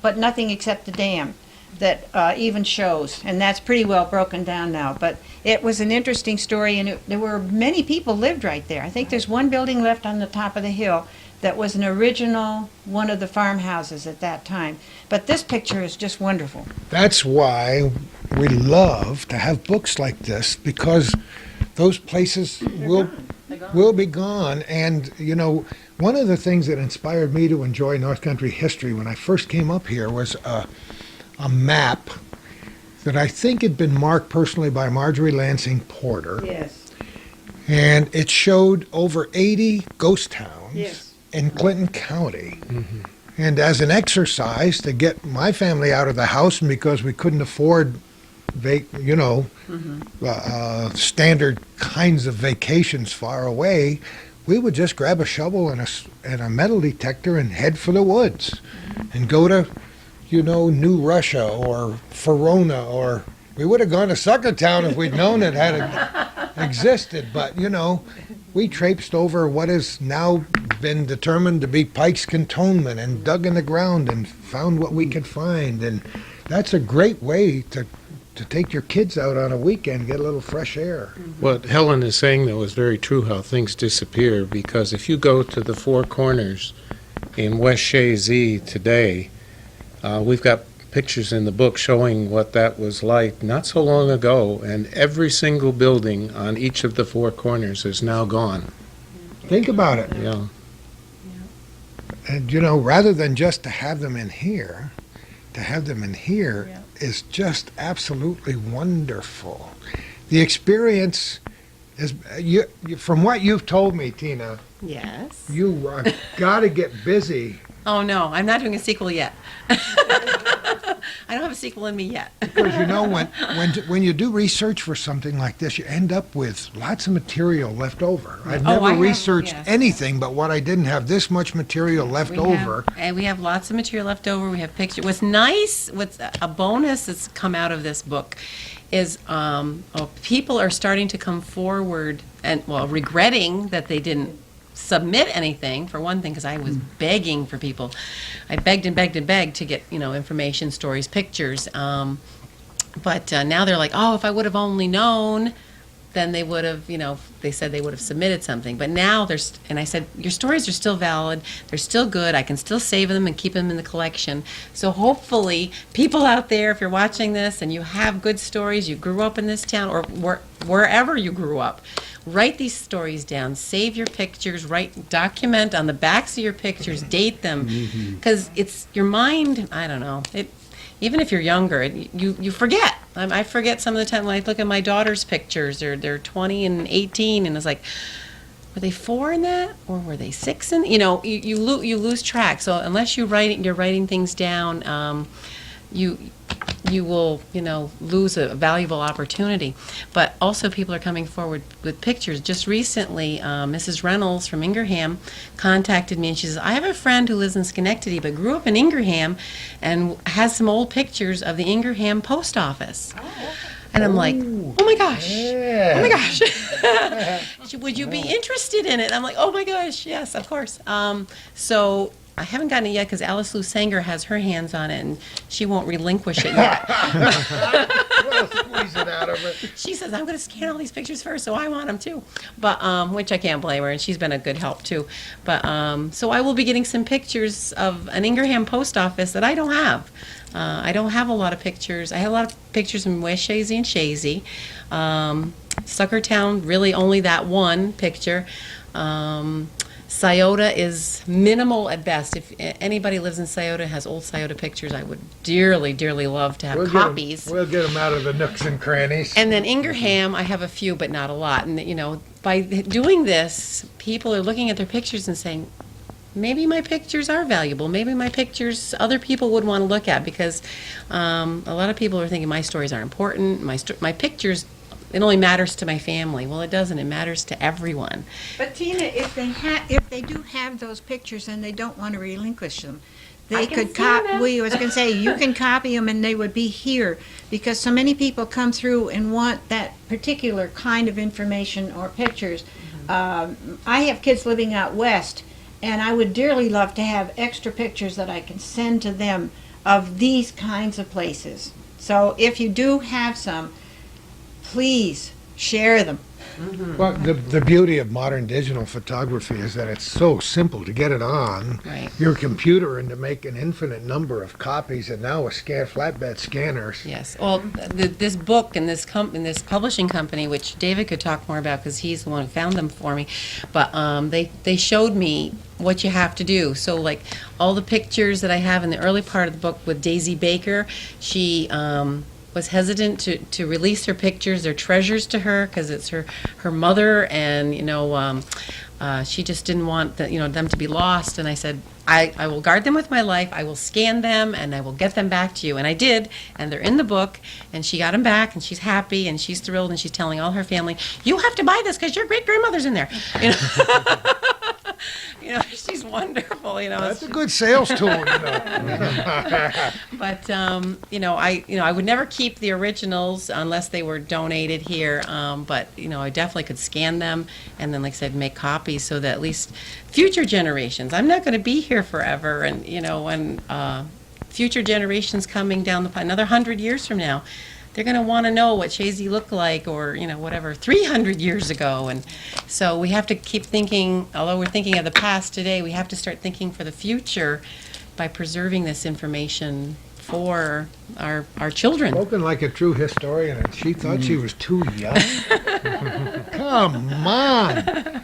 but nothing except the dam that even shows, and that's pretty well broken down now. But it was an interesting story, and there were many people lived right there. I think there's one building left on the top of the hill that was an original one of the farmhouses at that time. But this picture is just wonderful. That's why we love to have books like this, because those places will be gone. And, you know, one of the things that inspired me to enjoy North Country history when I first came up here was a map that I think had been marked personally by Marjorie Lansing Porter. Yes. And it showed over 80 ghost towns Yes. in Clinton County. And as an exercise to get my family out of the house, and because we couldn't afford, standard kinds of vacations far away, we would just grab a shovel and a metal detector and head for the woods and go to, New Russia or Verona, or we would have gone to Suckertown if we'd known it had existed. But, we traipsed over what has now been determined to be Pike's Cantonment and dug in the ground and found what we could find. And that's a great way to take your kids out on a weekend, get a little fresh air. What Helen is saying, though, is very true, how things disappear, because if you go to the Four Corners in West Chazy today, we've got pictures in the book showing what that was like not so long ago, and every single building on each of the Four Corners is now gone. Think about it. Yeah. And, rather than just to have them in here, is just absolutely wonderful. The experience is, from what you've told me, Tina, Yes. you got to get busy. Oh, no, I'm not doing a sequel yet. I don't have a sequel in me yet. Because when you do research for something like this, you end up with lots of material left over. I've Oh, never I have, researched yes. anything, but what I didn't have this much material left over. And we have lots of material left over. We have pictures. What's nice, what's a bonus that's come out of this book is people are starting to come forward and, regretting that they didn't submit anything, for one thing, because I was begging for people. I begged and begged and begged to get, information, stories, pictures. But now they're like, oh, if I would have only known, then they would have, they said they would have submitted something. But now and I said, your stories are still valid. They're still good. I can still save them and keep them in the collection. So hopefully people out there, if you're watching this and you have good stories, you grew up in this town or wherever you grew up, write these stories down, save your pictures, document on the backs of your pictures, date them, because it's your mind, I don't know, even if you're younger, you forget. I forget some of the time when I look at my daughter's pictures, they're 20 and 18, and it's like, were they 4 in that, or were they 6 in? You lose track. So unless you're writing things down, you will, lose a valuable opportunity. But also people are coming forward with pictures. Just recently, Mrs. Reynolds from Ingraham contacted me, and she says, I have a friend who lives in Schenectady but grew up in Ingraham and has some old pictures of the Ingraham post office. And I'm like, oh my gosh, Yeah. oh my gosh. Would you be interested in it? And I'm like, oh my gosh, yes, of course. So I haven't gotten it yet because Alice Lou Sanger has her hands on it and she won't relinquish it yet. Well, squeeze it out of her. She says, I'm going to scan all these pictures first, so I want them too. But which I can't blame her, and she's been a good help too. But so I will be getting some pictures of an Ingraham post office that I don't have. I don't have a lot of pictures. I have a lot of pictures from West Chazy and Chazy. Suckertown, really only that one picture. Scioto is minimal at best. If anybody lives in Scioto, has old Scioto pictures, I would dearly, dearly love to have copies. We'll get them out of the nooks and crannies. And then Ingraham, I have a few, but not a lot. And, by doing this, people are looking at their pictures and saying, maybe my pictures are valuable. Maybe my pictures other people would want to look at, because a lot of people are thinking my stories aren't important. My pictures, it only matters to my family. Well, it doesn't. It matters to everyone. But Tina, if they do have those pictures and they don't want to relinquish them, I they can could scan them. I was going to say, you can copy them and they would be here, because so many people come through and want that particular kind of information or pictures. I have kids living out west, and I would dearly love to have extra pictures that I can send to them of these kinds of places. So if you do have some, please share them. Well, the beauty of modern digital photography is that it's so simple to get it on Right. your computer and to make an infinite number of copies, and now with flatbed scanners. Yes. Well, this book and this publishing company, which David could talk more about because he's the one who found them for me, but they showed me what you have to do. So, like, all the pictures that I have in the early part of the book with Daisy Baker, she was hesitant to release her pictures. They're treasures to her because it's her mother, and she just didn't want them to be lost. And I said, I will guard them with my life. I will scan them and I will get them back to you. And I did, and they're in the book. And she got them back, and she's happy and she's thrilled, and she's telling all her family, "You have to buy this because your great grandmother's in there." She's wonderful. That's a good sales tool. But I would never keep the originals unless they were donated here. But I definitely could scan them and then, like I said, make copies so that at least future generations. I'm not going to be here forever, and when future generations coming down the pipe, another 100 years from now, they're going to want to know what Chazy looked like, or whatever 300 years ago. And so we have to keep thinking. Although we're thinking of the past today, we have to start thinking for the future by preserving this information for our children. Spoken like a true historian, and she thought she was too young. Come on.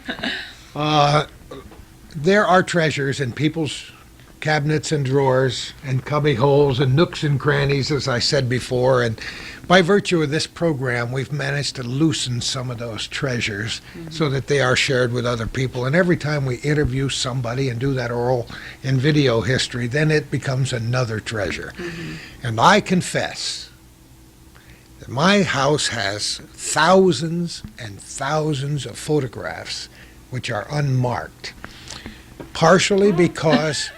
There are treasures in people's cabinets and drawers and cubby holes and nooks and crannies, as I said before, and by virtue of this program, we've managed to loosen some of those treasures so that they are shared with other people. And every time we interview somebody and do that oral and video history, then it becomes another treasure. And I confess that my house has thousands and thousands of photographs which are unmarked. Partially because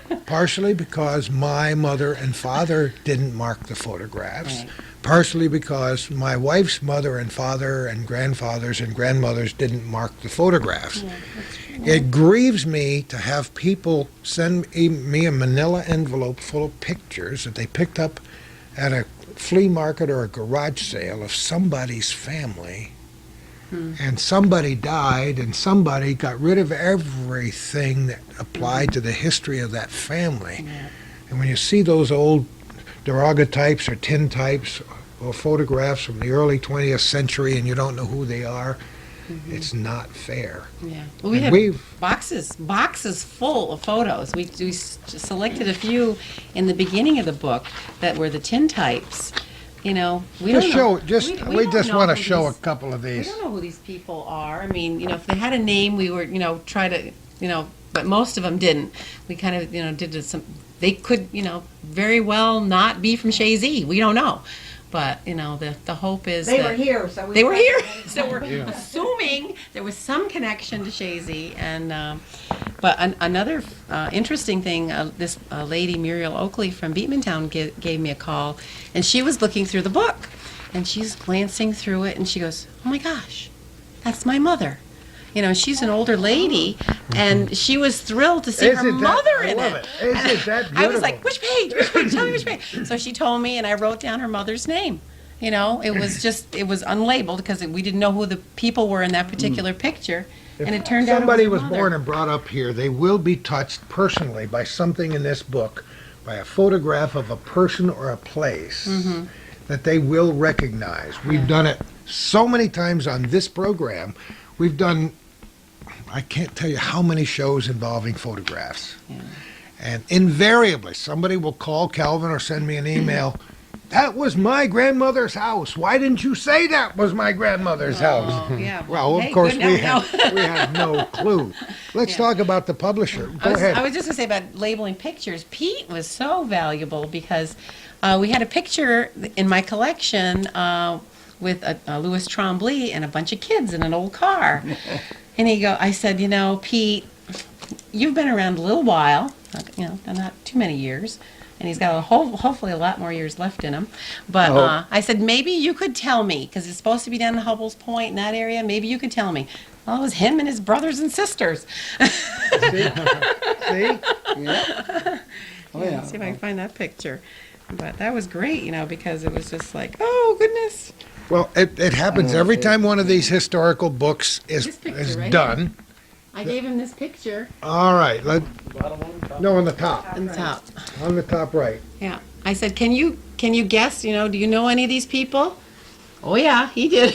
my mother and father didn't mark the photographs. Right. Partially because my wife's mother and father and grandfathers and grandmothers didn't mark the photographs. It grieves me to have people send me a manila envelope full of pictures that they picked up at a flea market or a garage sale of somebody's family. And somebody died, and somebody got rid of everything that applied to the history of that family. And when you see those old daguerreotypes or tintypes or photographs from the early 20th century and you don't know who they are, it's not fair. Yeah. Well, we And have we've- boxes full of photos. We selected a few in the beginning of the book that were the tintypes. We don't know. We we just don't want know to who show a these- couple of We these. don't know who these people are. I mean, if they had a name, we were, try to, but most of them didn't. We kind of, did some. They could, very well not be from Chazy. We don't know, but the hope is They that were here, so we they were here. tried So we're assuming there was some connection to Chazy. And but another interesting thing, this lady Muriel Oakley from Beatmantown gave me a call, and she was looking through the book, and she's glancing through it, and she goes, "Oh my gosh, that's my mother." She's an older lady, and she was thrilled to see her Isn't that- mother I in love it. it. Isn't that I was like, beautiful? "Which page? Which page? Tell me which page." So she told me, and I wrote down her mother's name. It was unlabeled because we didn't know who the people were in that particular picture, and it turned out Somebody it was was her born mother. and brought up here, they will be touched personally by something in this book, by a photograph of a person or a place that they will recognize. We've done it so many times on this program. We've done, I can't tell you how many shows involving photographs. And invariably, somebody will call Calvin or send me an email. that was my grandmother's house. Why didn't you say that was my grandmother's house? Oh, yeah. Well, of Hey, course, good now we know. had no clue. Let's Yeah. talk about the publisher. Go ahead. I was just going to say about labeling pictures. Pete was so valuable because we had a picture in my collection with a Louis Tremblay and a bunch of kids in an old car. And I said, Pete, you've been around a little while, not too many years. And he's got hopefully a lot more years left in him. But I said, maybe you could tell me, because it's supposed to be down in Hubbell's Point in that area. Maybe you could tell me. Well, it was him and his brothers and sisters. See? Yeah. Oh, yeah. See if I can find that picture. But that was great, because it was just like, oh, goodness. Well, it happens every time one of these historical books This is picture right done. I gave him this picture All right. No, on the top. on the top. On the top right. Yeah. I said, can you guess, do you know any of these people? Oh, yeah, he did.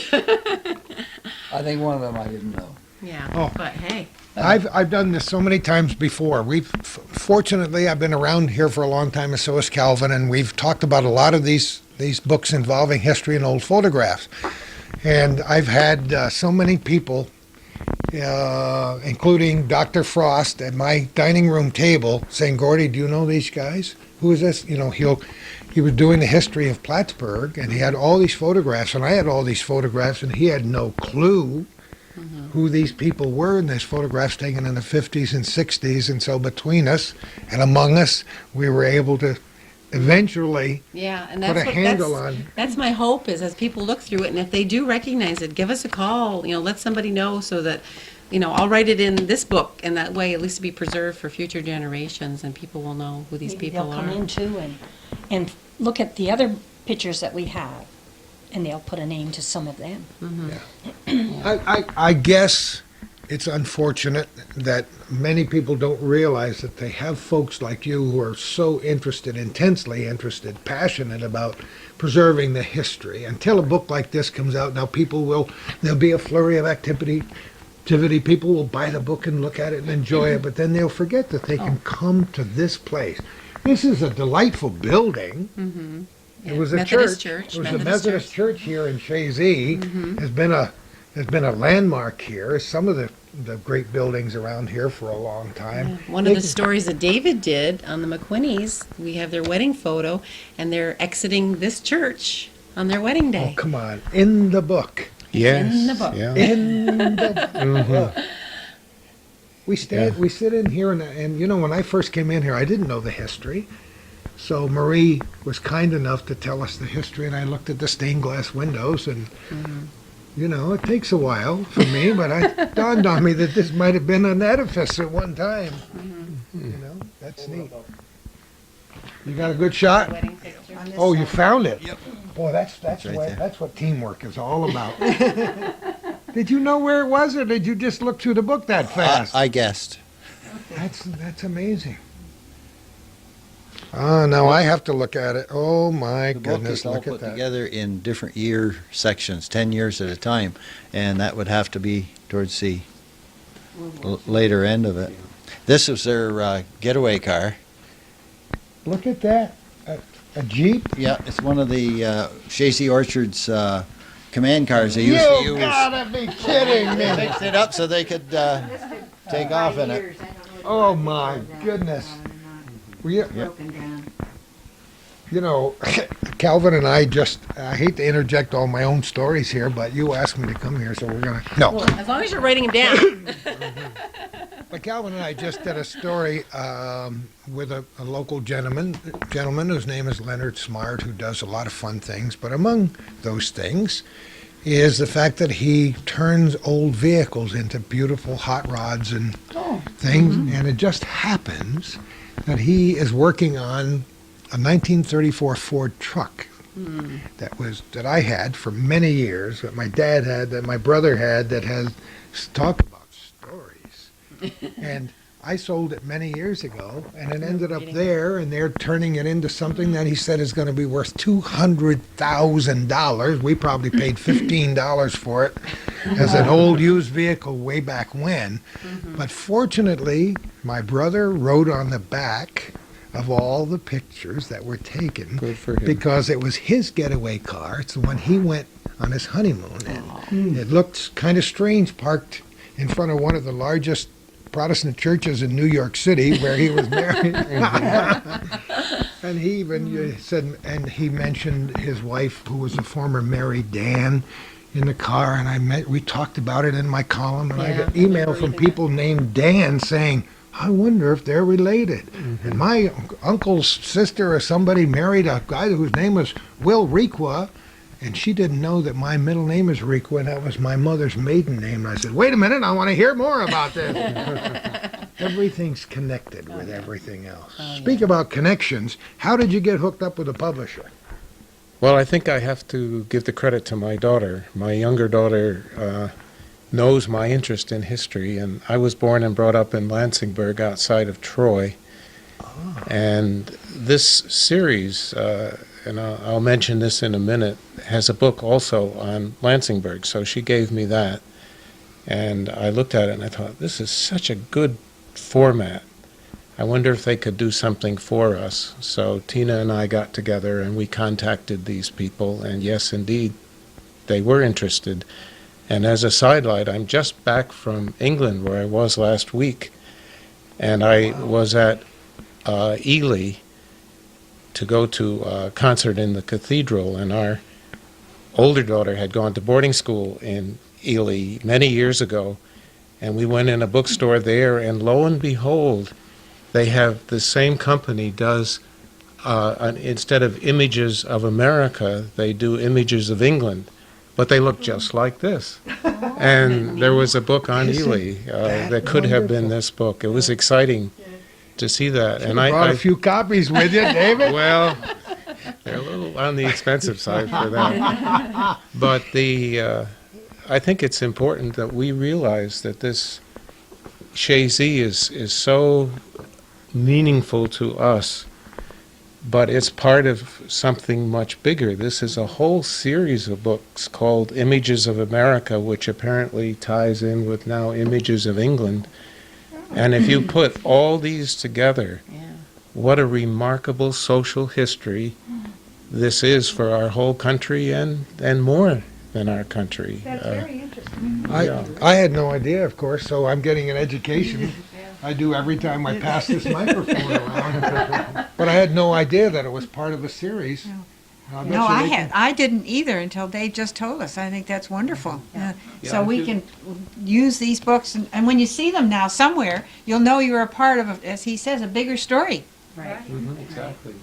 I think one of them I didn't know. Yeah, Oh. but hey. I've done this so many times before. Fortunately, I've been around here for a long time, and so has Calvin, and we've talked about a lot of these books involving history and old photographs. And I've had so many people, including Dr. Frost, at my dining room table saying, "Gordy, do you know these guys? Who is this?" He was doing the history of Plattsburgh, and he had all these photographs, and I had all these photographs, and he had no clue who these people were, and there's photographs taken in the 50s and 60s, and so between us and among us, we were able to eventually Yeah, and put that's a handle on. that's my hope is as people look through it, and if they do recognize it, give us a call, let somebody know so that, I'll write it in this book, and that way at least it'll be preserved for future generations, and people will know who these Maybe people they'll come are. in too and look at the other pictures that we have, and they'll put a name to some of them. I guess it's unfortunate that many people don't realize that they have folks like you who are so interested, intensely interested, passionate about preserving the history. Until a book like this comes out, now there'll be a flurry of activity. People will buy the book and look at it and enjoy it, but then they'll forget that they can come to this place. This is a delightful building. Yeah, It was a Methodist church. It was Methodist a Methodist church here in Chazy. Has been a landmark here. Some of the great buildings around here for a long time. One of the stories that David did on the McQuinneys, we have their wedding photo, and they're exiting this church on their wedding Oh, day. come on! In the book. Yes. in the book. Yeah. In the book. We sit in here, and when I first came in here, I didn't know the history. So Marie was kind enough to tell us the history, and I looked at the stained glass windows, and it takes a while for me, but it dawned on me that this might have been an edifice at one time. That's neat. You got a good shot? Wedding picture. Oh, you found it? Yep. Boy, that's right there. that's what teamwork is all about. Did you know where it was, or did you just look through the book that fast? I guessed. That's amazing. Oh, now I have to look at it. Oh my The book goodness, is all look at put that. together in different year sections, 10 years at a time, and that would have to be towards the later end of it. This is their getaway car. Look at that. A Jeep? Yeah, it's one of the Chazy Orchard's command cars they used to You use. gotta be kidding They me. fixed it up so they could take off in it. Oh my goodness. Broken down. Calvin and I I hate to interject all my own stories here, but you asked me to come here, so we're going to. No. Well, as long as you're writing them down. But Calvin and I just did a story with a local gentleman whose name is Leonard Smart, who does a lot of fun things. But among those things is the fact that he turns old vehicles into beautiful hot rods and things. And it just happens that he is working on a 1934 Ford truck that I had for many years, that my dad had, that my brother had, that has talk about stories. And I sold it many years ago, and it ended up there, and they're turning it into something that he said is going to be worth $200,000. We probably paid $15 for it as an old used vehicle way back when. But fortunately, my brother rode on the back of all the pictures that were taken Good for him. because it was his getaway car. It's the one he went on his honeymoon in. It looked kind of strange parked in front of one of the largest Protestant churches in New York City where he was married. And he even said, and he mentioned his wife, who was a former Mary Dan, in the car, and we talked about it in my column, and I Yeah, got I email remember from reading people named Dan saying, I wonder if they're related. And my uncle's sister or somebody married a guy whose name was Will Requa, and she didn't know that my middle name is Requa, and that was my mother's maiden name. And I said, wait a minute, I want to hear more about this. Everything's connected with everything else. Speak about connections. How did you get hooked up with a publisher? Well, I think I have to give the credit to my daughter. My younger daughter knows my interest in history, and I was born and brought up in Lansingburg outside of Troy. And this series, and I'll mention this in a minute, has a book also on Lansingburg, so she gave me that. And I looked at it and I thought, this is such a good format. I wonder if they could do something for us. So Tina and I got together and we contacted these people, and yes, indeed, they were interested. And as a sidelight, I'm just back from England, where I was last week, and I was at Ely to go to a concert in the cathedral, and our older daughter had gone to boarding school in Ely many years ago, and we went in a bookstore there, and lo and behold, they have the same company does, instead of images of America, they do images of England, but they look just like this. And there was a book on Ely that could have been this book. It was exciting to see that. And I brought a few copies with you, David. Well, they're a little on the expensive side for that. But I think it's important that we realize that this Chazy is so meaningful to us, but it's part of something much bigger. This is a whole series of books called Images of America, which apparently ties in with now Images of England. And if you put all these together, what a remarkable social history this is for our whole country and more than our country. That's very interesting. I had no idea, of course, so I'm getting an education. I do every time I pass this microphone around. But I had no idea that it was part of a series. No, I didn't either until they just told us. I think that's wonderful. So we can use these books, and when you see them now somewhere, you'll know you're a part of, as he says, a bigger story. Right. Exactly.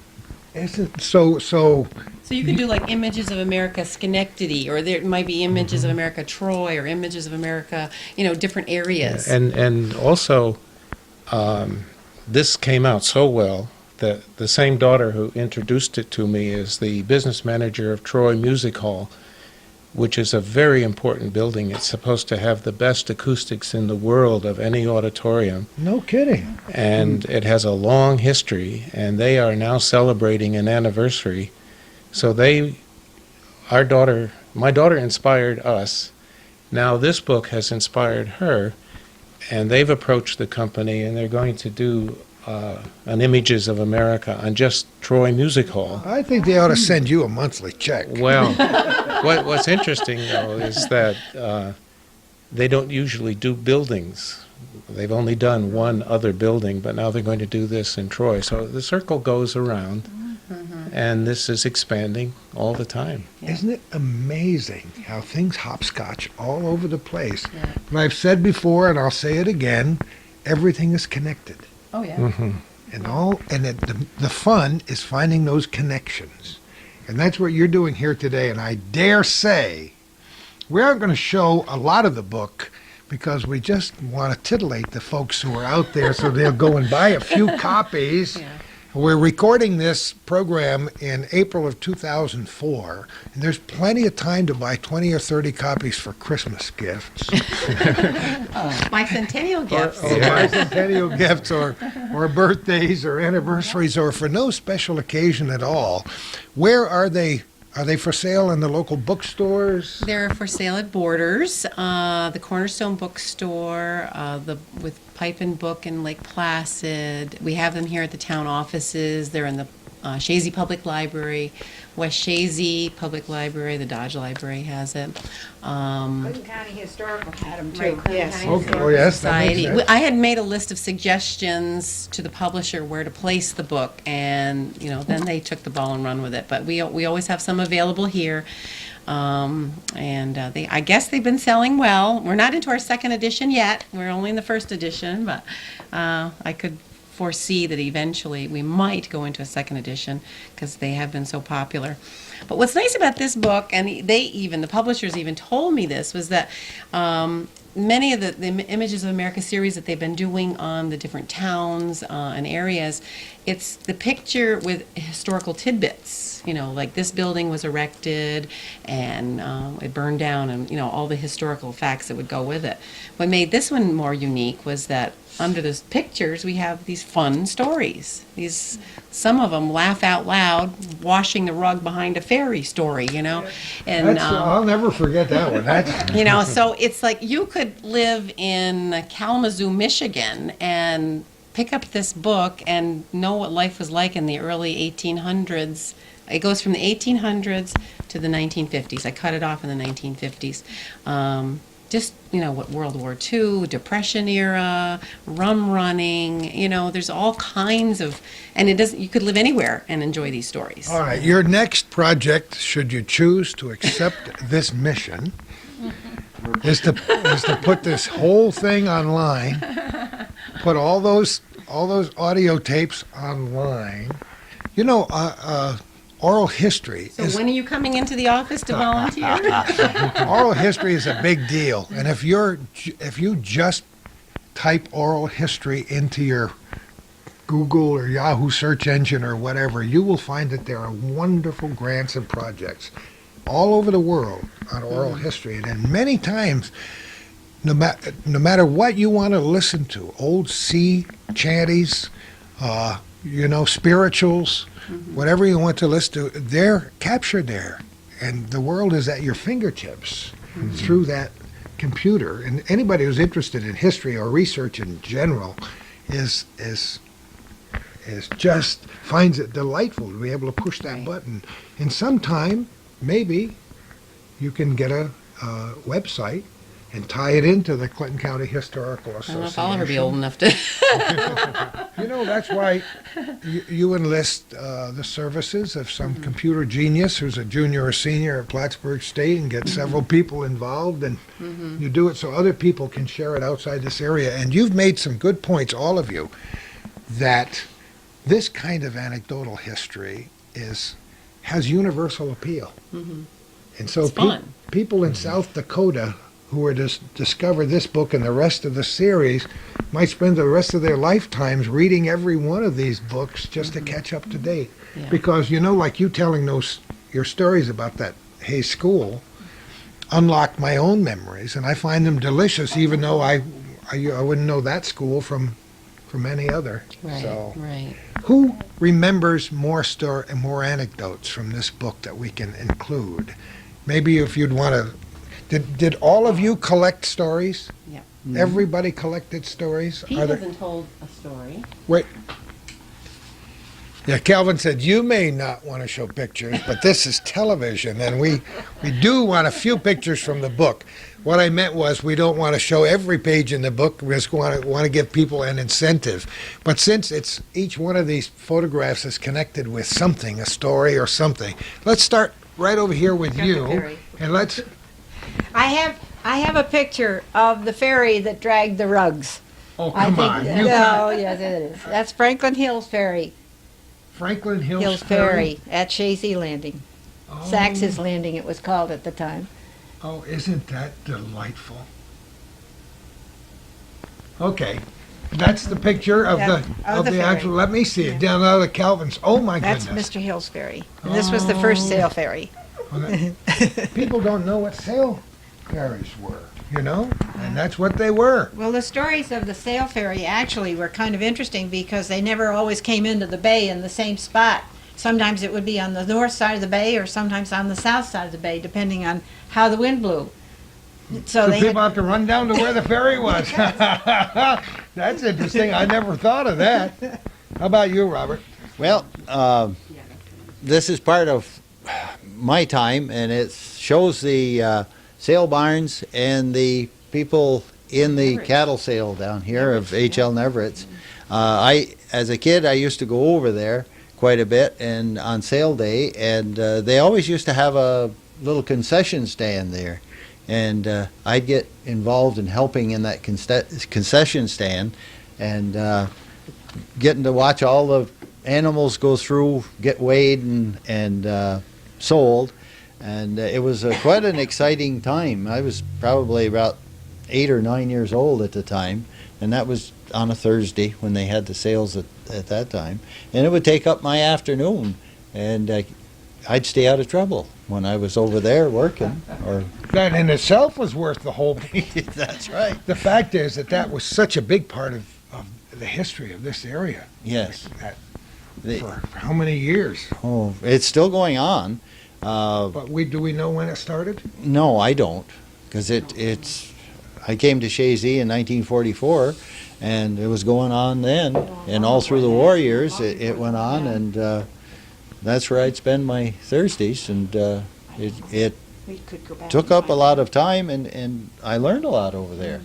Isn't so So you can do like Images of America Schenectady, or there might be Images of America Troy, or Images of America, different areas. And also, this came out so well that the same daughter who introduced it to me is the business manager of Troy Music Hall, which is a very important building. It's supposed to have the best acoustics in the world of any auditorium. no kidding. And it has a long history, and they are now celebrating an anniversary. So my daughter inspired us. Now this book has inspired her, and they've approached the company, and they're going to do an Images of America on just Troy Music Hall. I think they ought to send you a monthly check. Well, what's interesting, though, is that they don't usually do buildings. They've only done one other building, but now they're going to do this in Troy. So the circle goes around, and this is expanding all the time. Isn't it amazing how things hopscotch all over the place? But I've said before, and I'll say it again, everything is connected. Oh, yeah. The fun is finding those connections. And that's what you're doing here today. And I dare say we aren't going to show a lot of the book because we just want to titillate the folks who are out there so they'll go and buy a few copies. Yeah. We're recording this program in April of 2004, and there's plenty of time to buy 20 or 30 copies for Christmas gifts. Bicentennial gifts. Or bicentennial gifts, or birthdays, or anniversaries, or for no special occasion at all. Where are they? Are they for sale in the local bookstores? They're for sale at Borders, the Cornerstone Bookstore, with Pipe and Book in Lake Placid. We have them here at the town offices. They're in the Chazy Public Library, West Chazy Public Library, the Dodge Library has it. Clinton County Historical had them Right, too. Clinton Yes. County Oh, Historical yes, that makes Society. sense. I had made a list of suggestions to the publisher where to place the book, and then they took the ball and run with it. But we always have some available here, and I guess they've been selling well. We're not into our second edition yet. We're only in the first edition, but I could foresee that eventually we might go into a second edition because they have been so popular. But what's nice about this book, and the publishers even told me this, was that many of the Images of America series that they've been doing on the different towns and areas, it's the picture with historical tidbits, like this building was erected and it burned down, and all the historical facts that would go with it. What made this one more unique was that under the pictures we have these fun stories. Some of them laugh out loud, washing the rug behind a fairy story, and I'll never forget that one. That's so it's like you could live in Kalamazoo, Michigan, and pick up this book and know what life was like in the early 1800s. It goes from the 1800s to the 1950s. I cut it off in the 1950s. Just, what World War II, Depression era, rum running, there's all kinds of, and you could live anywhere and enjoy these stories. all right. Your next project, should you choose to accept this mission, is to put this whole thing online, put all those audio tapes online. Oral history So is when are you coming into the office to volunteer? oral history is a big deal, and if you just type oral history into your Google or Yahoo search engine or whatever, you will find that there are wonderful grants and projects all over the world on oral history, and then many times, no matter what you want to listen to, old sea chanties, spirituals, whatever you want to listen to, they're captured there. And the world is at your fingertips through that computer. And anybody who's interested in history or research in general is just finds it delightful to be able to push that button. And sometime, maybe, you can get a website and tie it into the Clinton County Historical I Association. don't know if I'll ever be old enough to. That's why you enlist the services of some computer genius who's a junior or senior at Plattsburgh State and get several people involved, and you do it so other people can share it outside this area. And you've made some good points, all of you, that this kind of anecdotal history has universal appeal. And so It's fun. people in South Dakota who were to discover this book and the rest of the series might spend the rest of their lifetimes reading every one of these books just to catch up to date. Yeah. Because, like you telling your stories about that Hayes School unlocked my own memories, and I find them delicious, even though I wouldn't know that school from any other. Right, So, right. who remembers more anecdotes from this book that we can include? Maybe if you'd want to. Did all of you collect stories? Yeah. Everybody collected stories? Pete Are there- hasn't told a story. Wait. Yeah, Calvin said, you may not want to show pictures, but this is television, and we do want a few pictures from the book. What I meant was we don't want to show every page in the book. We just want to give people an incentive. But since each one of these photographs is connected with something, a story or something, let's start right over here with you, ferry. and let's... I have a picture of the ferry that dragged the rugs. Oh, I come think, on. no, yes, it is. That's Franklin Hills Ferry. Franklin Hills, Hills Ferry at Chazy Landing. Oh. Sax's Landing, it was called at the time. Oh, isn't that delightful? Okay, that's the picture of Yeah, the of the ferry. actual. Let me see it down out of the Calvin's. Oh my That's goodness! Mr. Hill's Ferry. And this was the first sail ferry. People don't know what sail ferries were, and that's what they were. Well, the stories of the sail ferry actually were kind of interesting because they never always came into the bay in the same spot. Sometimes it would be on the north side of the bay or sometimes on the south side of the bay, depending on how the wind blew. So So they people had, have to run down to where the ferry was. That's interesting. I never thought of that. How about you, Robert? Well, this is part of my time, and it shows the sale barns and the people in the cattle sale down here of H.L. Neverett's. As a kid, I used to go over there quite a bit, and on sale day, and they always used to have a little concession stand there, and I'd get involved in helping in that concession stand, and getting to watch all the animals go through, get weighed and sold, and it was quite an exciting time. I was probably about 8 or 9 years old at the time, and that was on a Thursday when they had the sales at that time, and it would take up my afternoon, and I'd stay out of trouble when I was over there working. Or That in itself was worth the whole. that's right. The fact is that was such a big part of the history of this area. Yes. That, The- for how many years? Oh, it's still going on. But do we know when it started? No, I don't, because it's. I came to Chazy in 1944, and it was going on then, and all through the war years it went on, and that's where I'd spend my Thursdays, and it we could go back took and up a find lot of time, and I learned a lot over there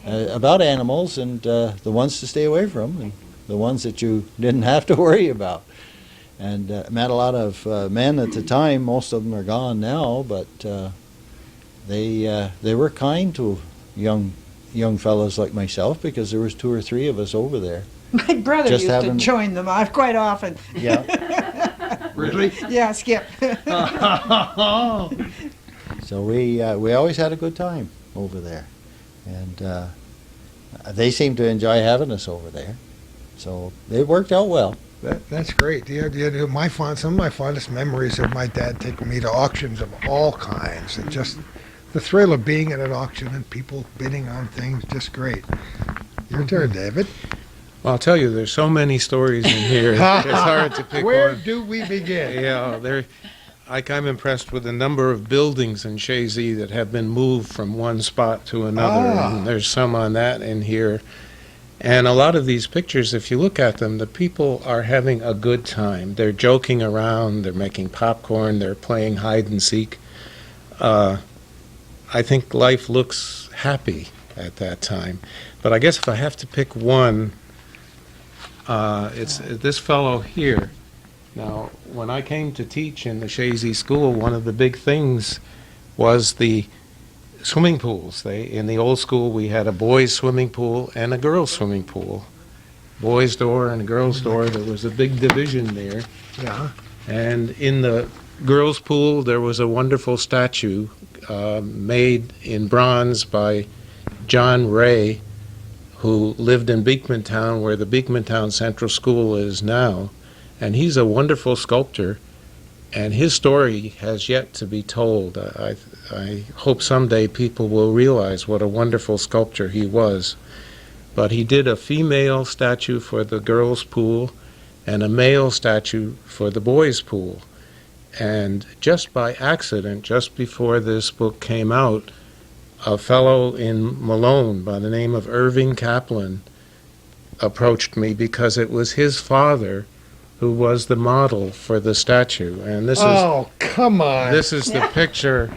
about animals and the ones to stay away from, and the ones that you didn't have to worry about. And met a lot of men at the time. Most of them are gone now, but they were kind to young fellows like myself, because there was 2 or 3 of us over there. My brother Just used having- to join them quite often. Yeah. Really? Yeah, Skip. So we always had a good time over there, and they seemed to enjoy having us over there. So it worked out well. That's great. Some of my fondest memories of my dad taking me to auctions of all kinds, and just the thrill of being at an auction and people bidding on things, just great. Your turn, David. Well, I'll tell you, there's so many stories in here. It's hard to pick Where one. do we begin? Yeah, I'm impressed with the number of buildings in Chazy that have been moved from one spot to another. Ah. And there's some on that in here. And a lot of these pictures, if you look at them, the people are having a good time. They're joking around, they're making popcorn, they're playing hide and seek. I think life looks happy at that time. But I guess if I have to pick one, it's this fellow here. Now, when I came to teach in the Chazy School, one of the big things was the swimming pools. In the old school, we had a boys' swimming pool and a girls' swimming pool. Boys' door and a girls' door. There was a big division there. Yeah. And in the girls' pool, there was a wonderful statue made in bronze by John Ray, who lived in Beekmantown, where the Beekmantown Central School is now. And he's a wonderful sculptor, and his story has yet to be told. I hope someday people will realize what a wonderful sculptor he was. But he did a female statue for the girls' pool and a male statue for the boys' pool. And just by accident, just before this book came out, a fellow in Malone by the name of Irving Kaplan approached me because it was his father who was the model for the statue. And Oh, come on. this is the picture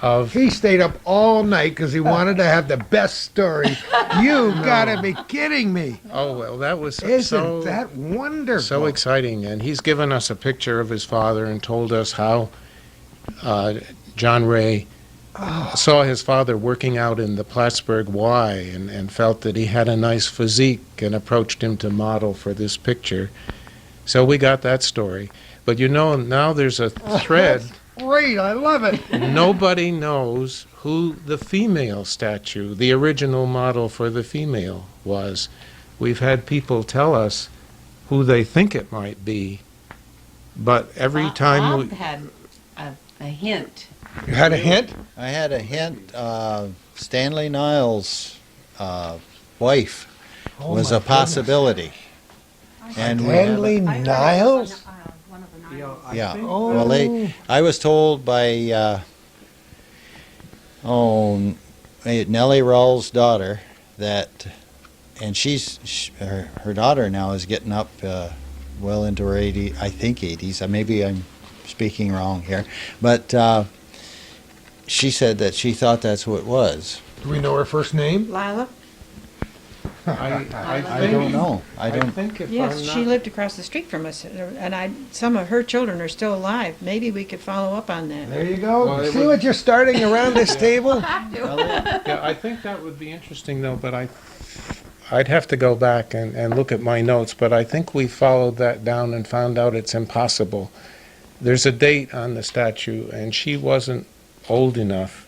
of He stayed up all night because he wanted to have the best story. You gotta be kidding me. oh well that was Isn't that wonderful? so exciting. And he's given us a picture of his father and told us how John Ray saw his father working out in the Plattsburgh Y and felt that he had a nice physique and approached him to model for this picture. So we got that story. But now there's a thread. Great, I love it. Nobody knows who the female statue, the original model for the female, was. We've had people tell us who they think it might be, but every time Bob had a hint. You had a hint? I had a hint. Stanley Niles' wife Oh, was my a possibility. And we have- Stanley Niles? Yeah. Oh. Well, I was told by Nellie Rawls' daughter, and her daughter now is getting up well into her 80s. Maybe I'm speaking wrong here, but she said that she thought that's who it was. Do we know her first name? Lila? I don't know. I don't. think if Yes, I'm she not, lived across the street from us, and some of her children are still alive. Maybe we could follow up on that. There you go. Well, it See would- what you're starting around this table? yeah, I think that would be interesting though, but I'd have to go back and look at my notes, but I think we followed that down and found out it's impossible. There's a date on the statue, and she wasn't old enough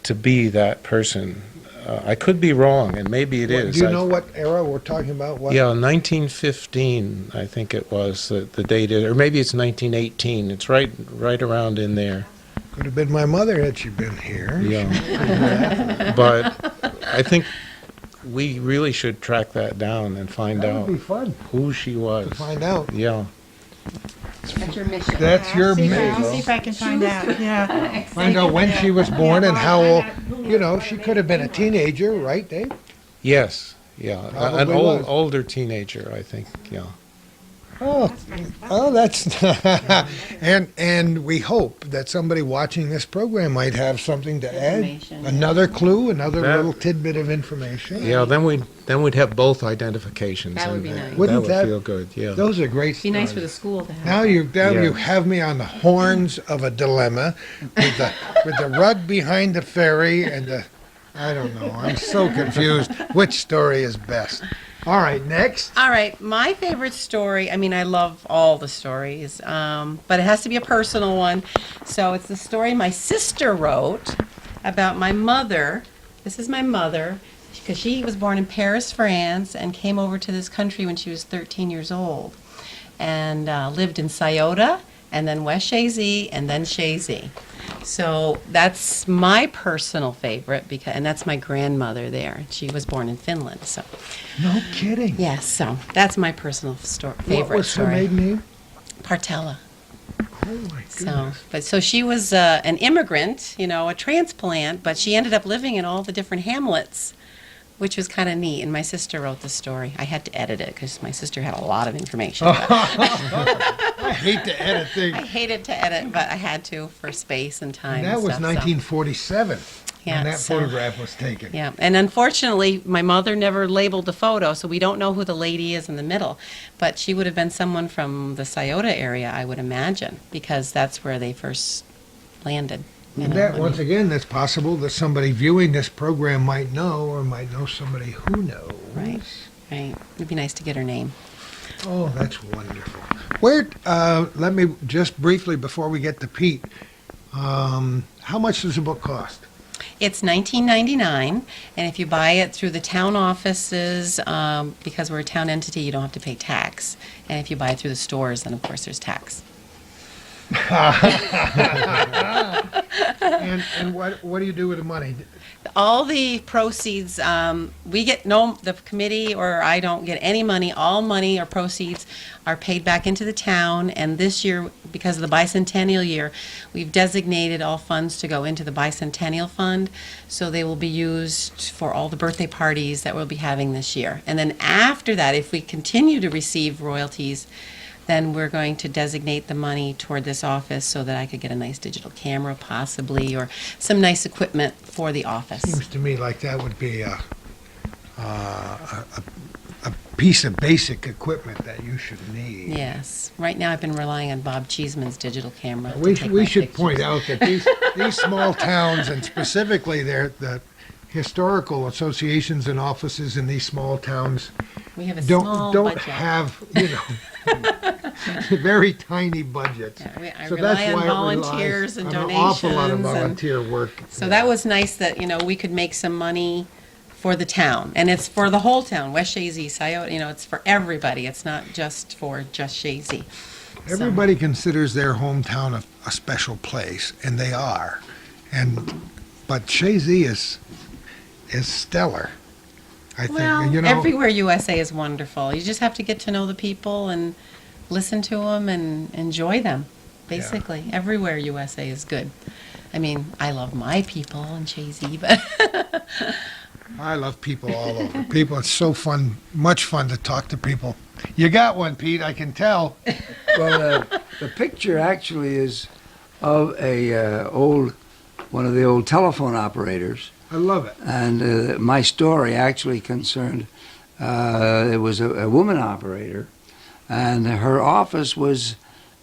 to be that person. I could be wrong, and maybe it is. Do you know what era we're talking about? What? Yeah, 1915, I think it was, the date is, or maybe it's 1918. It's right around in there. Could have been my mother had she been here. Yeah. But I think we really should track that down and find That out would be fun who she was. to find out. Yeah. That's your mission. That's your I'll see mission. if I can find out, yeah. Find out when she was born and how old. You know, she could have been a teenager, right, Dave? Yes. Yeah. An Probably was. older teenager, I think. Yeah. Oh, that's and we hope that somebody watching this program might have something to add. Information. Another clue, another That- little tidbit of information. Yeah. Then we'd have both identifications. That would and be nice. Wouldn't that that- would feel good. Yeah. Those are great. Be nice for stories. the school to have. Now you Yeah. have me on the horns of a dilemma with the rug behind the ferry and the I don't know. I'm so confused. Which story is best? All right, next. All right, my favorite story, I mean, I love all the stories, but it has to be a personal one. So it's the story my sister wrote about my mother. This is my mother, because she was born in Paris, France, and came over to this country when she was 13 years old, and lived in Scioto, and then West Chazy, and then Chazy. So that's my personal favorite, and that's my grandmother there. She was born in Finland, so. No kidding. Yes, so that's my personal favorite What was her story. maiden name? Partella. Oh my goodness. So she was an immigrant, a transplant, but she ended up living in all the different hamlets, which was kind of neat. And my sister wrote the story. I had to edit it because my sister had a lot of information. but I hate to edit things. I hated to edit, but I had to for space and time. And that and was stuff, so. 1947 Yeah, when that so- photograph was taken. Yeah, and unfortunately, my mother never labeled the photo, so we don't know who the lady is in the middle. But she would have been someone from the Scioto area, I would imagine, because that's where they first landed. you And know, that, I mean- once again, it's possible that somebody viewing this program might know or might know somebody who knows. Right, right. It'd be nice to get her name. Oh, that's wonderful. Where, let me just briefly, before we get to Pete, how much does the book cost? It's $19.99, and if you buy it through the town offices, because we're a town entity, you don't have to pay tax. And if you buy it through the stores, then of course there's tax. And what do you do with the money? All the proceeds, we get the committee or I don't get any money. All money or proceeds are paid back into the town. And this year, because of the bicentennial year, we've designated all funds to go into the bicentennial fund. So they will be used for all the birthday parties that we'll be having this year. And then after that, if we continue to receive royalties, then we're going to designate the money toward this office so that I could get a nice digital camera possibly, or some nice equipment for the office. Seems to me like that would be a piece of basic equipment that you should need. Yes. Right now I've been relying on Bob Cheeseman's digital camera. to We take my should pictures. point out that these small towns, and specifically the historical associations and offices in these small towns, We have a small don't budget. have, very tiny budgets. Yeah, I So rely that's on why it volunteers and relies on an awful lot of donations and- volunteer work. So that was nice that, we could make some money for the town. And it's for the whole town, West Chazy, Scioto, it's for everybody. It's not just for just Chazy. Everybody considers their hometown a special place, and they are. But Chazy is stellar, I think. Well, And, everywhere USA is wonderful. You just have to get to know the people and listen to them and enjoy them, basically. Everywhere USA is good. I mean, I love my people in Chazy, but I love people all over. People, it's so fun, much fun to talk to people. You got one, Pete, I can tell. Well, the picture actually is of one of the old telephone operators. I love it. And my story actually concerned, it was a woman operator, and her office was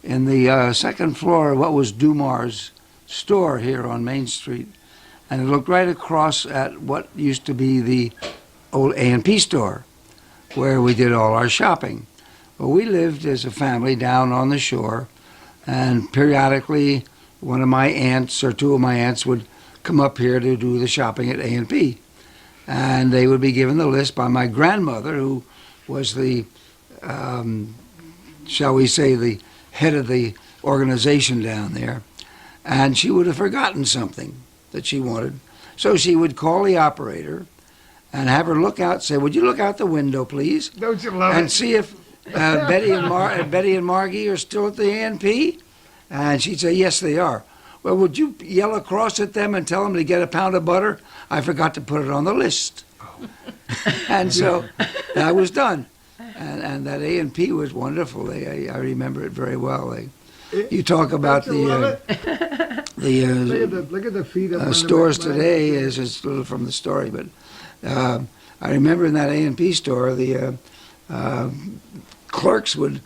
in the second floor of what was Dumar's store here on Main Street. And it looked right across at what used to be the old A&P store, where we did all our shopping. Well, we lived as a family down on the shore, and periodically one of my aunts or two of my aunts would come up here to do the shopping at A&P. And they would be given the list by my grandmother, who was the, shall we say, the head of the organization down there. And she would have forgotten something that she wanted. So she would call the operator and have her look out, say, "Would you look out the window, please?" Don't you love And it? see if Betty and Margie are still at the A&P. And she'd say, "Yes, they are." "Well, would you yell across at them and tell them to get a pound of butter? I forgot to put it on the list." And so that was done. And that A&P was wonderful. I remember it very well. You talk about Don't you love the look at the feet up on the stores back line. today is a little from the story, but I remember in that A&P store, the clerks would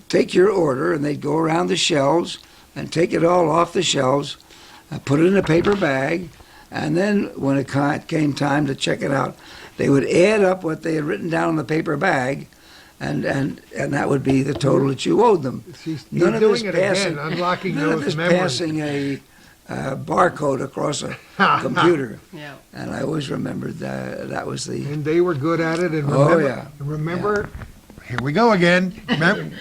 take your order and they'd go around the shelves and take it all off the shelves, put it in a paper bag, and then when it came time to check it out, they would add up what they had written down in the paper bag, and that would be the total that you owed them. He's None of doing this it passing- again, unlocking None of those this memories. passing a barcode across a computer. yeah. And I always remembered that was the. And they were good at it. And Oh, remember, yeah. remember here we go again.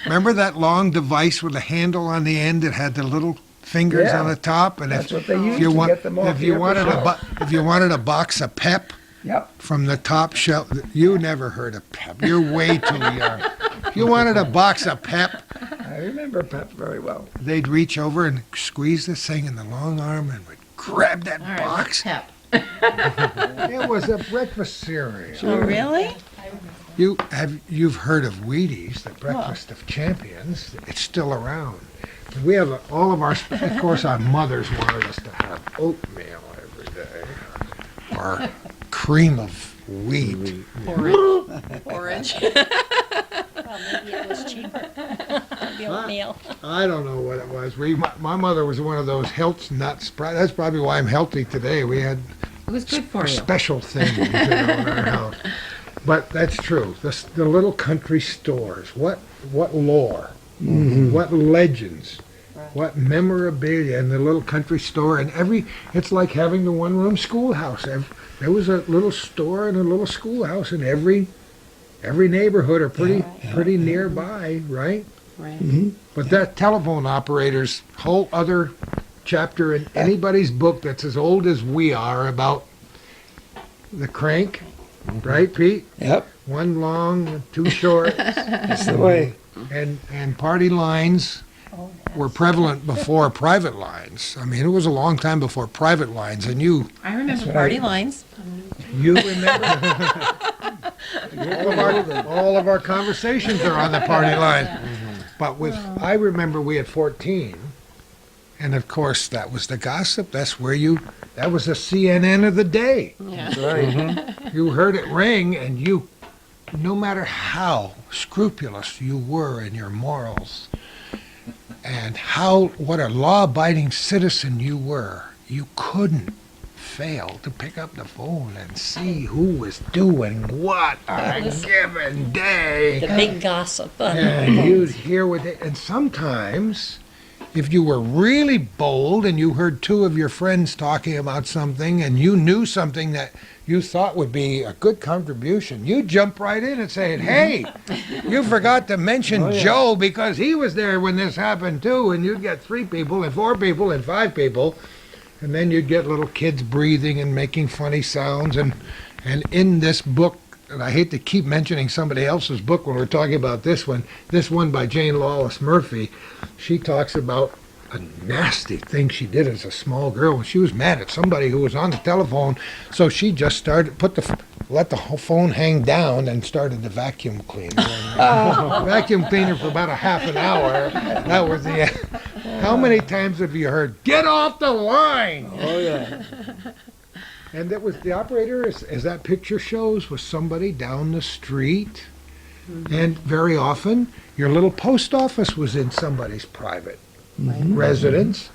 Remember that long device with the handle on the end that had the little fingers Yeah. on the top? And That's if, what they used if you to want, get them off if the you upper wanted shelf. if you wanted a box of Pep Yep. from the top shelf, you never heard of Pep. You're way too young. If you wanted a box of Pep, I remember Pep very well. they'd reach over and squeeze this thing in the long arm and would grab that All right, box. Pep. It was a breakfast cereal. Oh, really? You've heard of Wheaties, the breakfast of champions. It's still around. We have all of our. Of course, our mothers wanted us to have oatmeal every day, or cream of wheat. Orange. Well, maybe it was cheaper. The oatmeal. I don't know what it was. My mother was one of those health nuts. That's probably why I'm healthy today. We had It was good for you. special things in our house. But that's true. The little country stores. What lore? What legends? What memorabilia in the little country store? And it's like having the one-room schoolhouse. There was a little store and a little schoolhouse in every neighborhood, or pretty nearby, right? Right. But that telephone operator's whole other chapter in anybody's book that's as old as we are about the crank, right, Pete? Yep. One long, two short, That's the way. and party lines Oh, were prevalent before private lines. I mean, it was a long time before private lines, and you I remember right. party lines. remember all of our conversations are on the party line. But I remember we had 14, and of course that was the gossip. That was the CNN of the day. Yeah. That's right. You heard it ring, and no matter how scrupulous you were in your morals, and what a law-abiding citizen you were, you couldn't fail to pick up the phone and see who was doing what on a given day. the big gossip. And you'd hear and sometimes, if you were really bold and you heard two of your friends talking about something and you knew something that you thought would be a good contribution, you'd jump right in and say, "Hey, you forgot to mention Joe because he was there when this happened too." And you'd get 3 people and 4 people and 5 people. And then you'd get little kids breathing and making funny sounds. And in this book, and I hate to keep mentioning somebody else's book when we're talking about this one by Jane Lawless Murphy, she talks about a nasty thing she did as a small girl. She was mad at somebody who was on the telephone, so she just let the whole phone hang down and started the vacuum cleaner. Vacuum cleaner for about a half an hour. That was the end. How many times have you heard, "Get off the line"? Oh, yeah. And that was the operator, as that picture shows, was somebody down the street. And very often, your little post office was in somebody's private residence.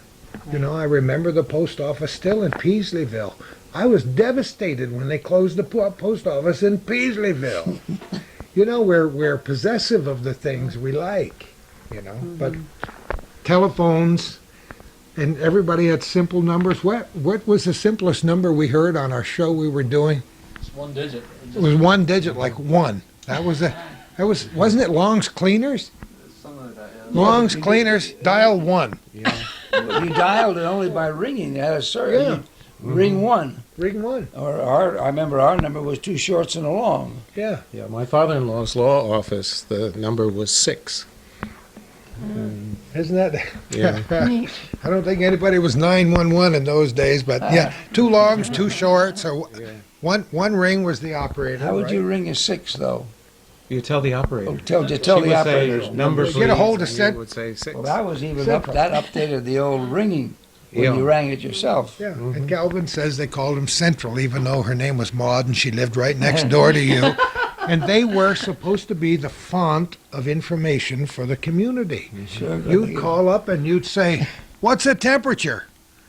You know, I remember the post office still in Peasleyville. I was devastated when they closed the post office in Peasleyville. You know, we're possessive of the things we like, you know. But telephones, and everybody had simple numbers. What was the simplest number we heard on our show we were doing? It's one digit. It was one digit, like one. Wasn't it Long's Cleaners? Something like that, yeah. Long's Cleaners, dial one. You dialed it only by ringing. It had a certain Yeah. ring one. Ring one. Or I remember our number was two shorts and a long. Yeah. Yeah, my father-in-law's law office, the number was 6. Isn't that? Yeah. I don't think anybody was 911 in those days, but yeah, two longs, two shorts. So one ring was the operator. How would right? you ring a 6, though? You tell the operator. Oh, tell She the would say, operators. number Get a hold of please, and Cent- you would say 6. Well, that was even Simple. that updated the old ringing when Yeah. you rang it yourself. Yeah, and Calvin says they called him Central, even though her name was Maud and she lived right next door to you. And they were supposed to be the font of information for the community. Sure. You'd call up and you'd say, "What's the temperature?"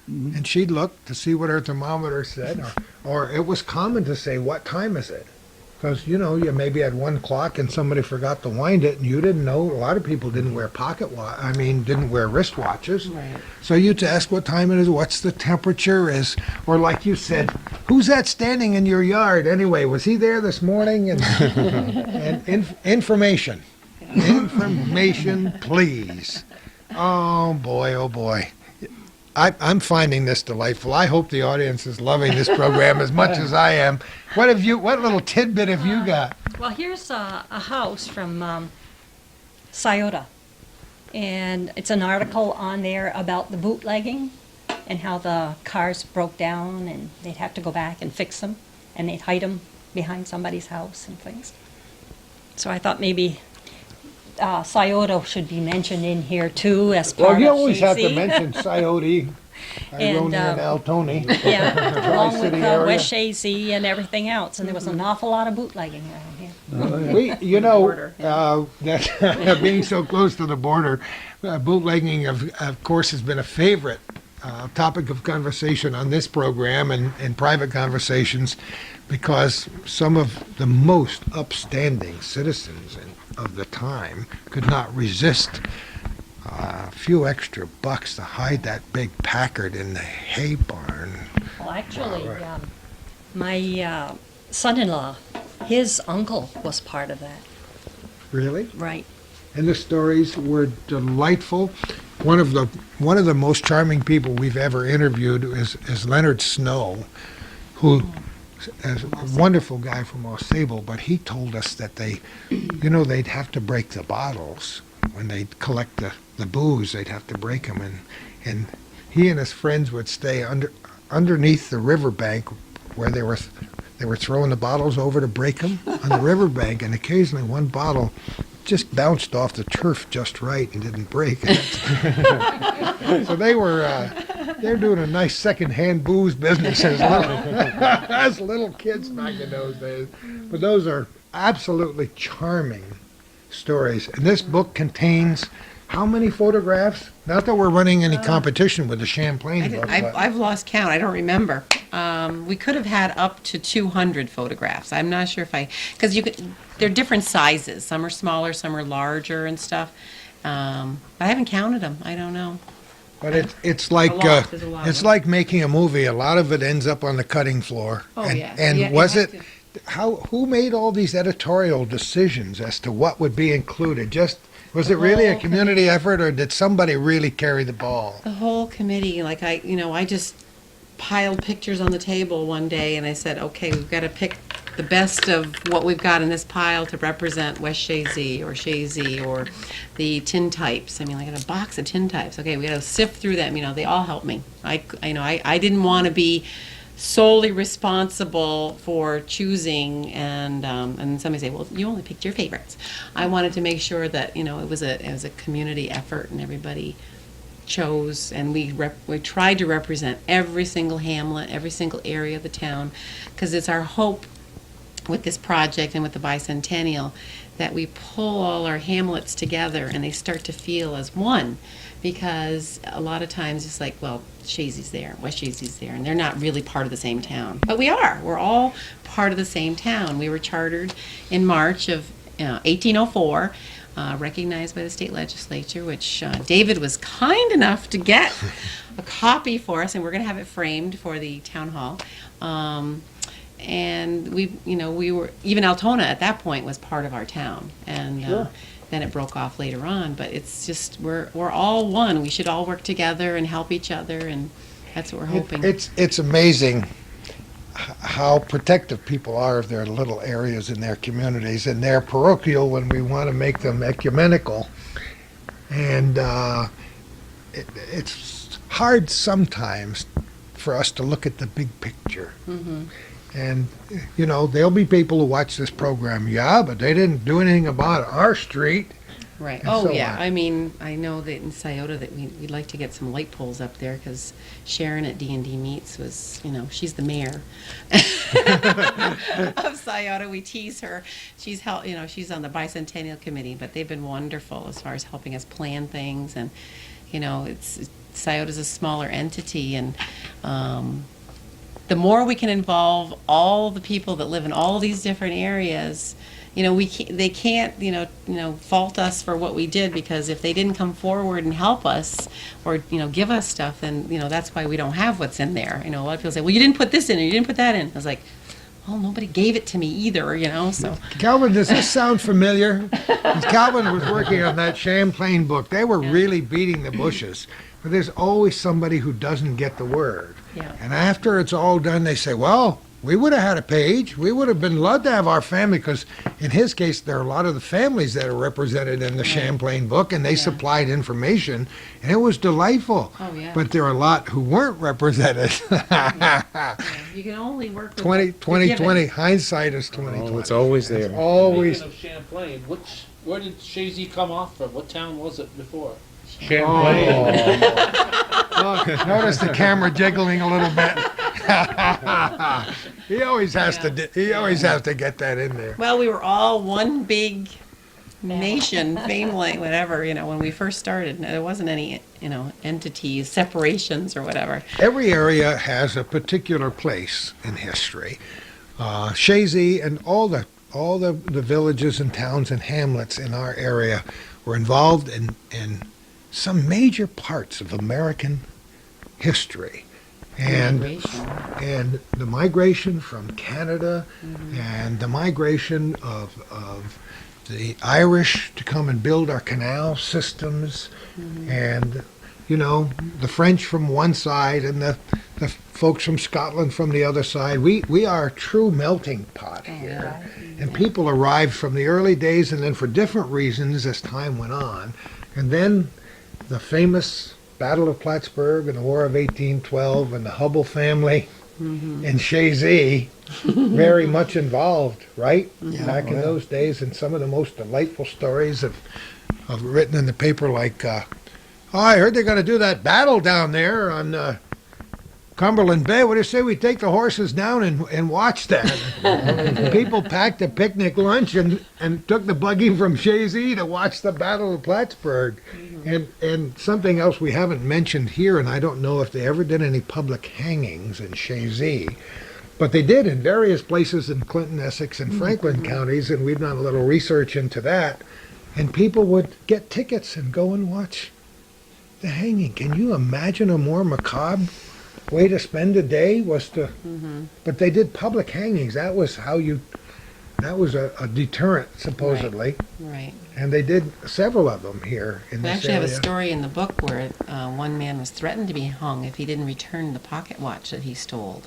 And she'd look to see what her thermometer said, or it was common to say, "What time is it?" Because, you know, you maybe had 1 o'clock and somebody forgot to wind it and you didn't know. A lot of people didn't wear didn't wear wristwatches. Right. So you'd ask what time it is, what's the temperature is, or like you said, who's that standing in your yard anyway? Was he there this morning? And information. Information, please. Oh boy, oh boy. I'm finding this delightful. I hope the audience is loving this program as much as I am. What little tidbit have you got? Well, here's a house from Scioto, and it's an article on there about the bootlegging and how the cars broke down and they'd have to go back and fix them, and they'd hide them behind somebody's house and things. So I thought maybe Scioto should be mentioned in here too as part Well, you of always have to Chazy. mention Scioto, Ironia, and Altony. Yeah, along with Tri-City area. West Chazy and everything else, and there was an awful lot of bootlegging around here. Border, That being so close to the border, bootlegging, of course, has been a favorite topic of conversation on this program and in private conversations, because some of the most upstanding citizens of the time could not resist a few extra bucks to hide that big Packard in the hay barn. Well, actually, Right. my son-in-law, his uncle was part of that. Really? Right. And the stories were delightful. One of the most charming people we've ever interviewed is Leonard Snow, who is a wonderful guy from Osable, but he told us that they'd have to break the bottles when they'd collect the booze. They'd have to break them, and he and his friends would stay underneath the riverbank where they were throwing the bottles over to break them on the riverbank, and occasionally one bottle just bounced off the turf just right and didn't break. So they're doing a nice second-hand booze business as little kids back in those days. But those are absolutely charming stories. And this book contains how many photographs? Not that we're running any competition with the Champlain book, but I've lost count. I don't remember. We could have had up to 200 photographs. I'm not sure if because they're different sizes. Some are smaller, some are larger and stuff. But I haven't counted them. I don't know. but it's like There's a lot of it's them. like making a movie. A lot of it ends up on the cutting floor. Oh, and, yeah. And Yeah, you was have it who made all these editorial decisions as to what would be included? Was it really a whole community effort, or did somebody really carry the ball? The whole committee, like I just piled pictures on the table one day and I said, okay, we've got to pick the best of what we've got in this pile to represent West Chazy or the tintypes. I mean, I got a box of tintypes. Okay, we got to sift through them. They all help me. I didn't want to be solely responsible for choosing, and somebody say, well, you only picked your favorites. I wanted to make sure that it was a community effort and everybody chose, and we tried to represent every single hamlet, every single area of the town, because it's our hope with this project and with the bicentennial that we pull all our hamlets together and they start to feel as one, because a lot of times it's like, well, Chazy's there, West Chazy's there, and they're not really part of the same town. But we are. We're all part of the same town. We were chartered in March of 1804, recognized by the state legislature, which David was kind enough to get a copy for us, and we're going to have it framed for the town hall. And we were, even Altona at that point was part of our town, and then it broke off later on. But it's just we're all one. We should all work together and help each other, and that's what we're hoping. It's amazing how protective people are of their little areas in their communities, and they're parochial when we want to make them ecumenical. And it's hard sometimes for us to look at the big picture. Mm-hmm. And, there'll be people who watch this program, but they didn't do anything about our street. Right. And Oh, so yeah. on. I mean, I know that in Scioto that we'd like to get some light poles up there, because Sharon at D&D Meets was, she's the mayor of Scioto. We tease her. She's she's on the bicentennial committee, but they've been wonderful as far as helping us plan things. And, Scioto's a smaller entity, and the more we can involve all the people that live in all these different areas, they can't fault us for what we did, because if they didn't come forward and help us or give us stuff, then that's why we don't have what's in there. A lot of people say, well, you didn't put this in or you didn't put that in. I was like, well, nobody gave it to me either, so. Calvin, does this sound familiar? 'Cause Calvin was working on that Champlain book. They were really beating the bushes. But there's always somebody who doesn't get the word. Yeah. And after it's all done, they say, well, we would have had a page. We would have been loved to have our family, because in his case, there are a lot of the families that are represented in the Champlain book, and they supplied information, and it was delightful. Oh, yeah. But there are a lot who weren't represented. You can only work with 2020, hindsight is 2020. Oh, it's always there. It's always. Speaking of Champlain, where did Chazy come off from? What town was it before? Champlain. Oh, notice the camera jiggling a little bit. He always has to. He always has to get that in there. Well, we were all one big nation, family, whatever, when we first started. There wasn't any, entities, separations or whatever. Every area has a particular place in history. Chazy and all the villages and towns and hamlets in our area were involved in some major parts of American history. And the migration from Canada, and the migration of the Irish to come and build our canal systems, and the French from one side and the folks from Scotland from the other side. We are a true melting pot here. And people arrived from the early days, and then for different reasons as time went on. And then the famous Battle of Plattsburgh and the War of 1812, and the Hubble family in Chazy, very much involved, right? Back in those days, and some of the most delightful stories have written in the paper, like, I heard they're going to do that battle down there on Cumberland Bay. What do you say we take the horses down and watch that? People packed a picnic lunch and took the buggy from Chazy to watch the Battle of Plattsburgh. And something else we haven't mentioned here, and I don't know if they ever did any public hangings in Chazy, but they did in various places in Clinton, Essex, and Franklin counties, and we've done a little research into that. And people would get tickets and go and watch the hanging. Can you imagine a more macabre way to spend a day? Was to, but they did public hangings. That was how you That was a deterrent, supposedly. Right. And they did several of them here in We this actually area. have a story in the book where one man was threatened to be hung if he didn't return the pocket watch that he stole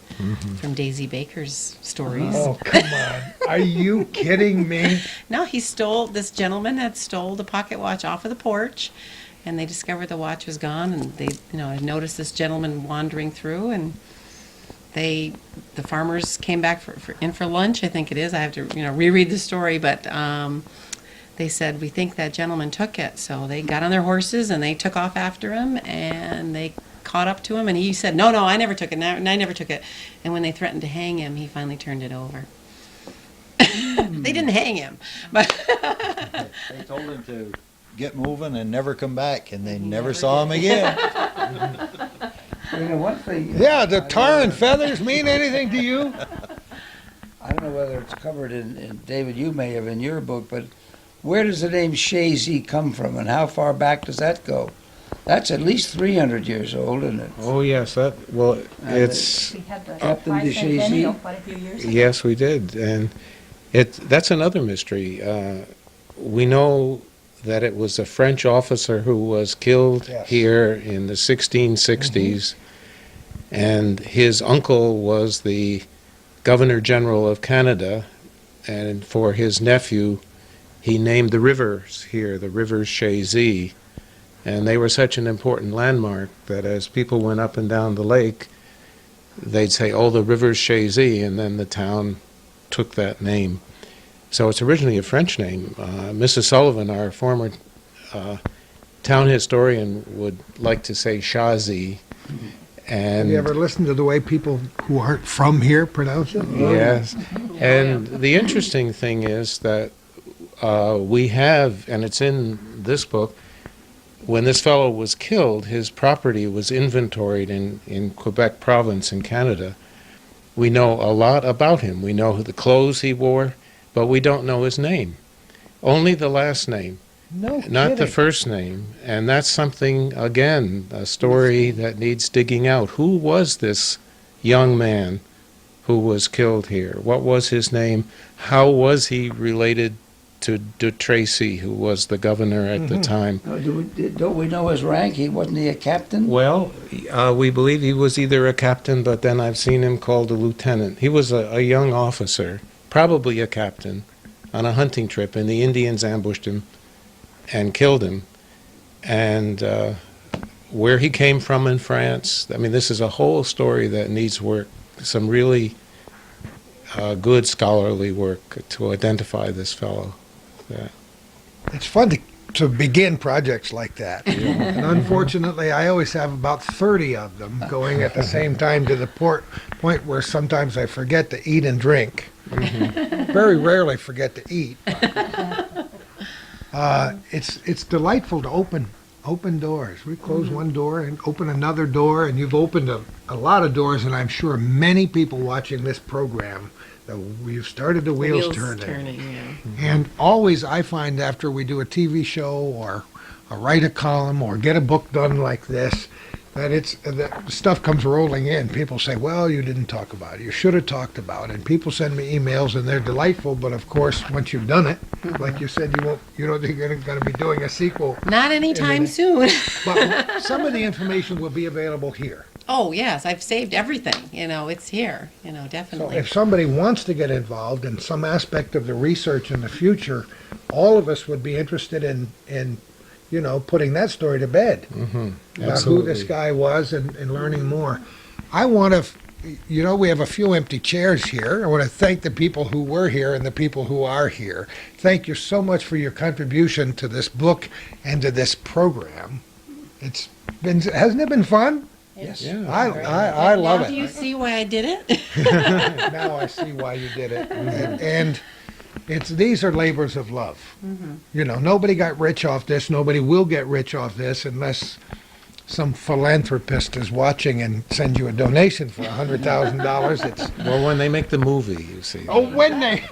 from Daisy Baker's stories. Oh, come on. Are you kidding me? No, this gentleman had stole the pocket watch off of the porch, and they discovered the watch was gone, and they, had noticed this gentleman wandering through, and the farmers came back for lunch, I think it is. I have to, reread the story, but they said, we think that gentleman took it. So they got on their horses and they took off after him, and they caught up to him, and he said, no, I never took it. I never took it. And when they threatened to hang him, he finally turned it over. They didn't hang him, but They told him to get moving and never come back, and they never saw him again. One thing. Yeah, the tar and feathers mean anything to you? I don't know whether it's covered in David, you may have in your book, but where does the name Chazy come from, and how far back does that go? That's at least 300 years old, isn't it? Oh, yes, it's, We had the Captain de Chazy? bicentennial quite a few years ago. yes, we did. And that's another mystery. We know that it was a French officer who was killed Yes. here in the 1660s, and his uncle was the Governor General of Canada, and for his nephew, he named the rivers here, the rivers Chazy, and they were such an important landmark that as people went up and down the lake, they'd say, oh, the river's Chazy, and then the town took that name. So it's originally a French name. Mrs. Sullivan, our former town historian, would like to say Chazy. Have And you ever listened to the way people who aren't from here pronounce it? yes, and the interesting thing is that we have, and it's in this book, when this fellow was killed, his property was inventoried in Quebec province in Canada. We know a lot about him. We know the clothes he wore, but we don't know his name. Only the last name, No not the kidding. first name. And that's something, again, a story that needs digging out. Who was this young man who was killed here? What was his name? How was he related to de Tracy, who was the governor at the time? Don't we know his rank? Wasn't he a captain? Well, we believe he was either a captain, but then I've seen him called a lieutenant. He was a young officer, probably a captain, on a hunting trip, and the Indians ambushed him and killed him. And where he came from in France, I mean, this is a whole story that needs work, some really good scholarly work to identify this fellow. It's fun to begin projects like that. And unfortunately, I always have about 30 of them going at the same time to the point where sometimes I forget to eat and drink. Very rarely forget to eat. It's delightful to open doors. We close one door and open another door, and you've opened a lot of doors, and I'm sure many people watching this program, that we've started the wheels turning. Yeah. And always I find after we do a TV show or write a column or get a book done like this, that stuff comes rolling in. People say, well, you didn't talk about it. You should have talked about it. And people send me emails, and they're delightful. But, of course, once you've done it, like you said, you don't think you're going to be doing a sequel. Not anytime soon. But some of the information will be available here. Oh, yes, I've saved everything. It's here, So definitely. if somebody wants to get involved in some aspect of the research in the future, all of us would be interested in putting that story to bed. About who this guy was and learning more. I want to, we have a few empty chairs here. I want to thank the people who were here and the people who are here. Thank you so much for your contribution to this book and to this program. Hasn't it been fun? Yes. Yeah. I love Do you it. see why I did it? Now I see why you did it. And these are labors of love. Nobody got rich off this. Nobody will get rich off this unless some philanthropist is watching and sends you a donation for $100,000. It's Well, when they make the movie, you see. when they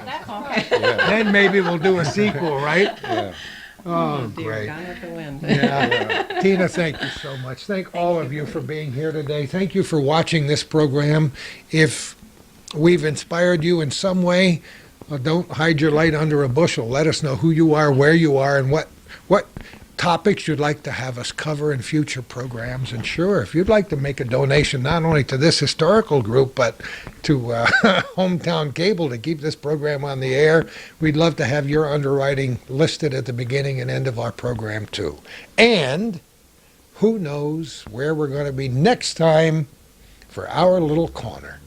then maybe we'll do a sequel, right? Yeah. Oh, Dear, great. Gone with the Wind. Yeah. Tina, thank you so much. Thank all of you for being here today. Thank you for watching this program. If we've inspired you in some way, Don't hide your light under a bushel. Let us know who you are, where you are, and what topics you'd like to have us cover in future programs. And sure, if you'd like to make a donation not only to this historical group, but to Hometown Cable to keep this program on the air, we'd love to have your underwriting listed at the beginning and end of our program, too. And who knows where we're going to be next time for our little corner.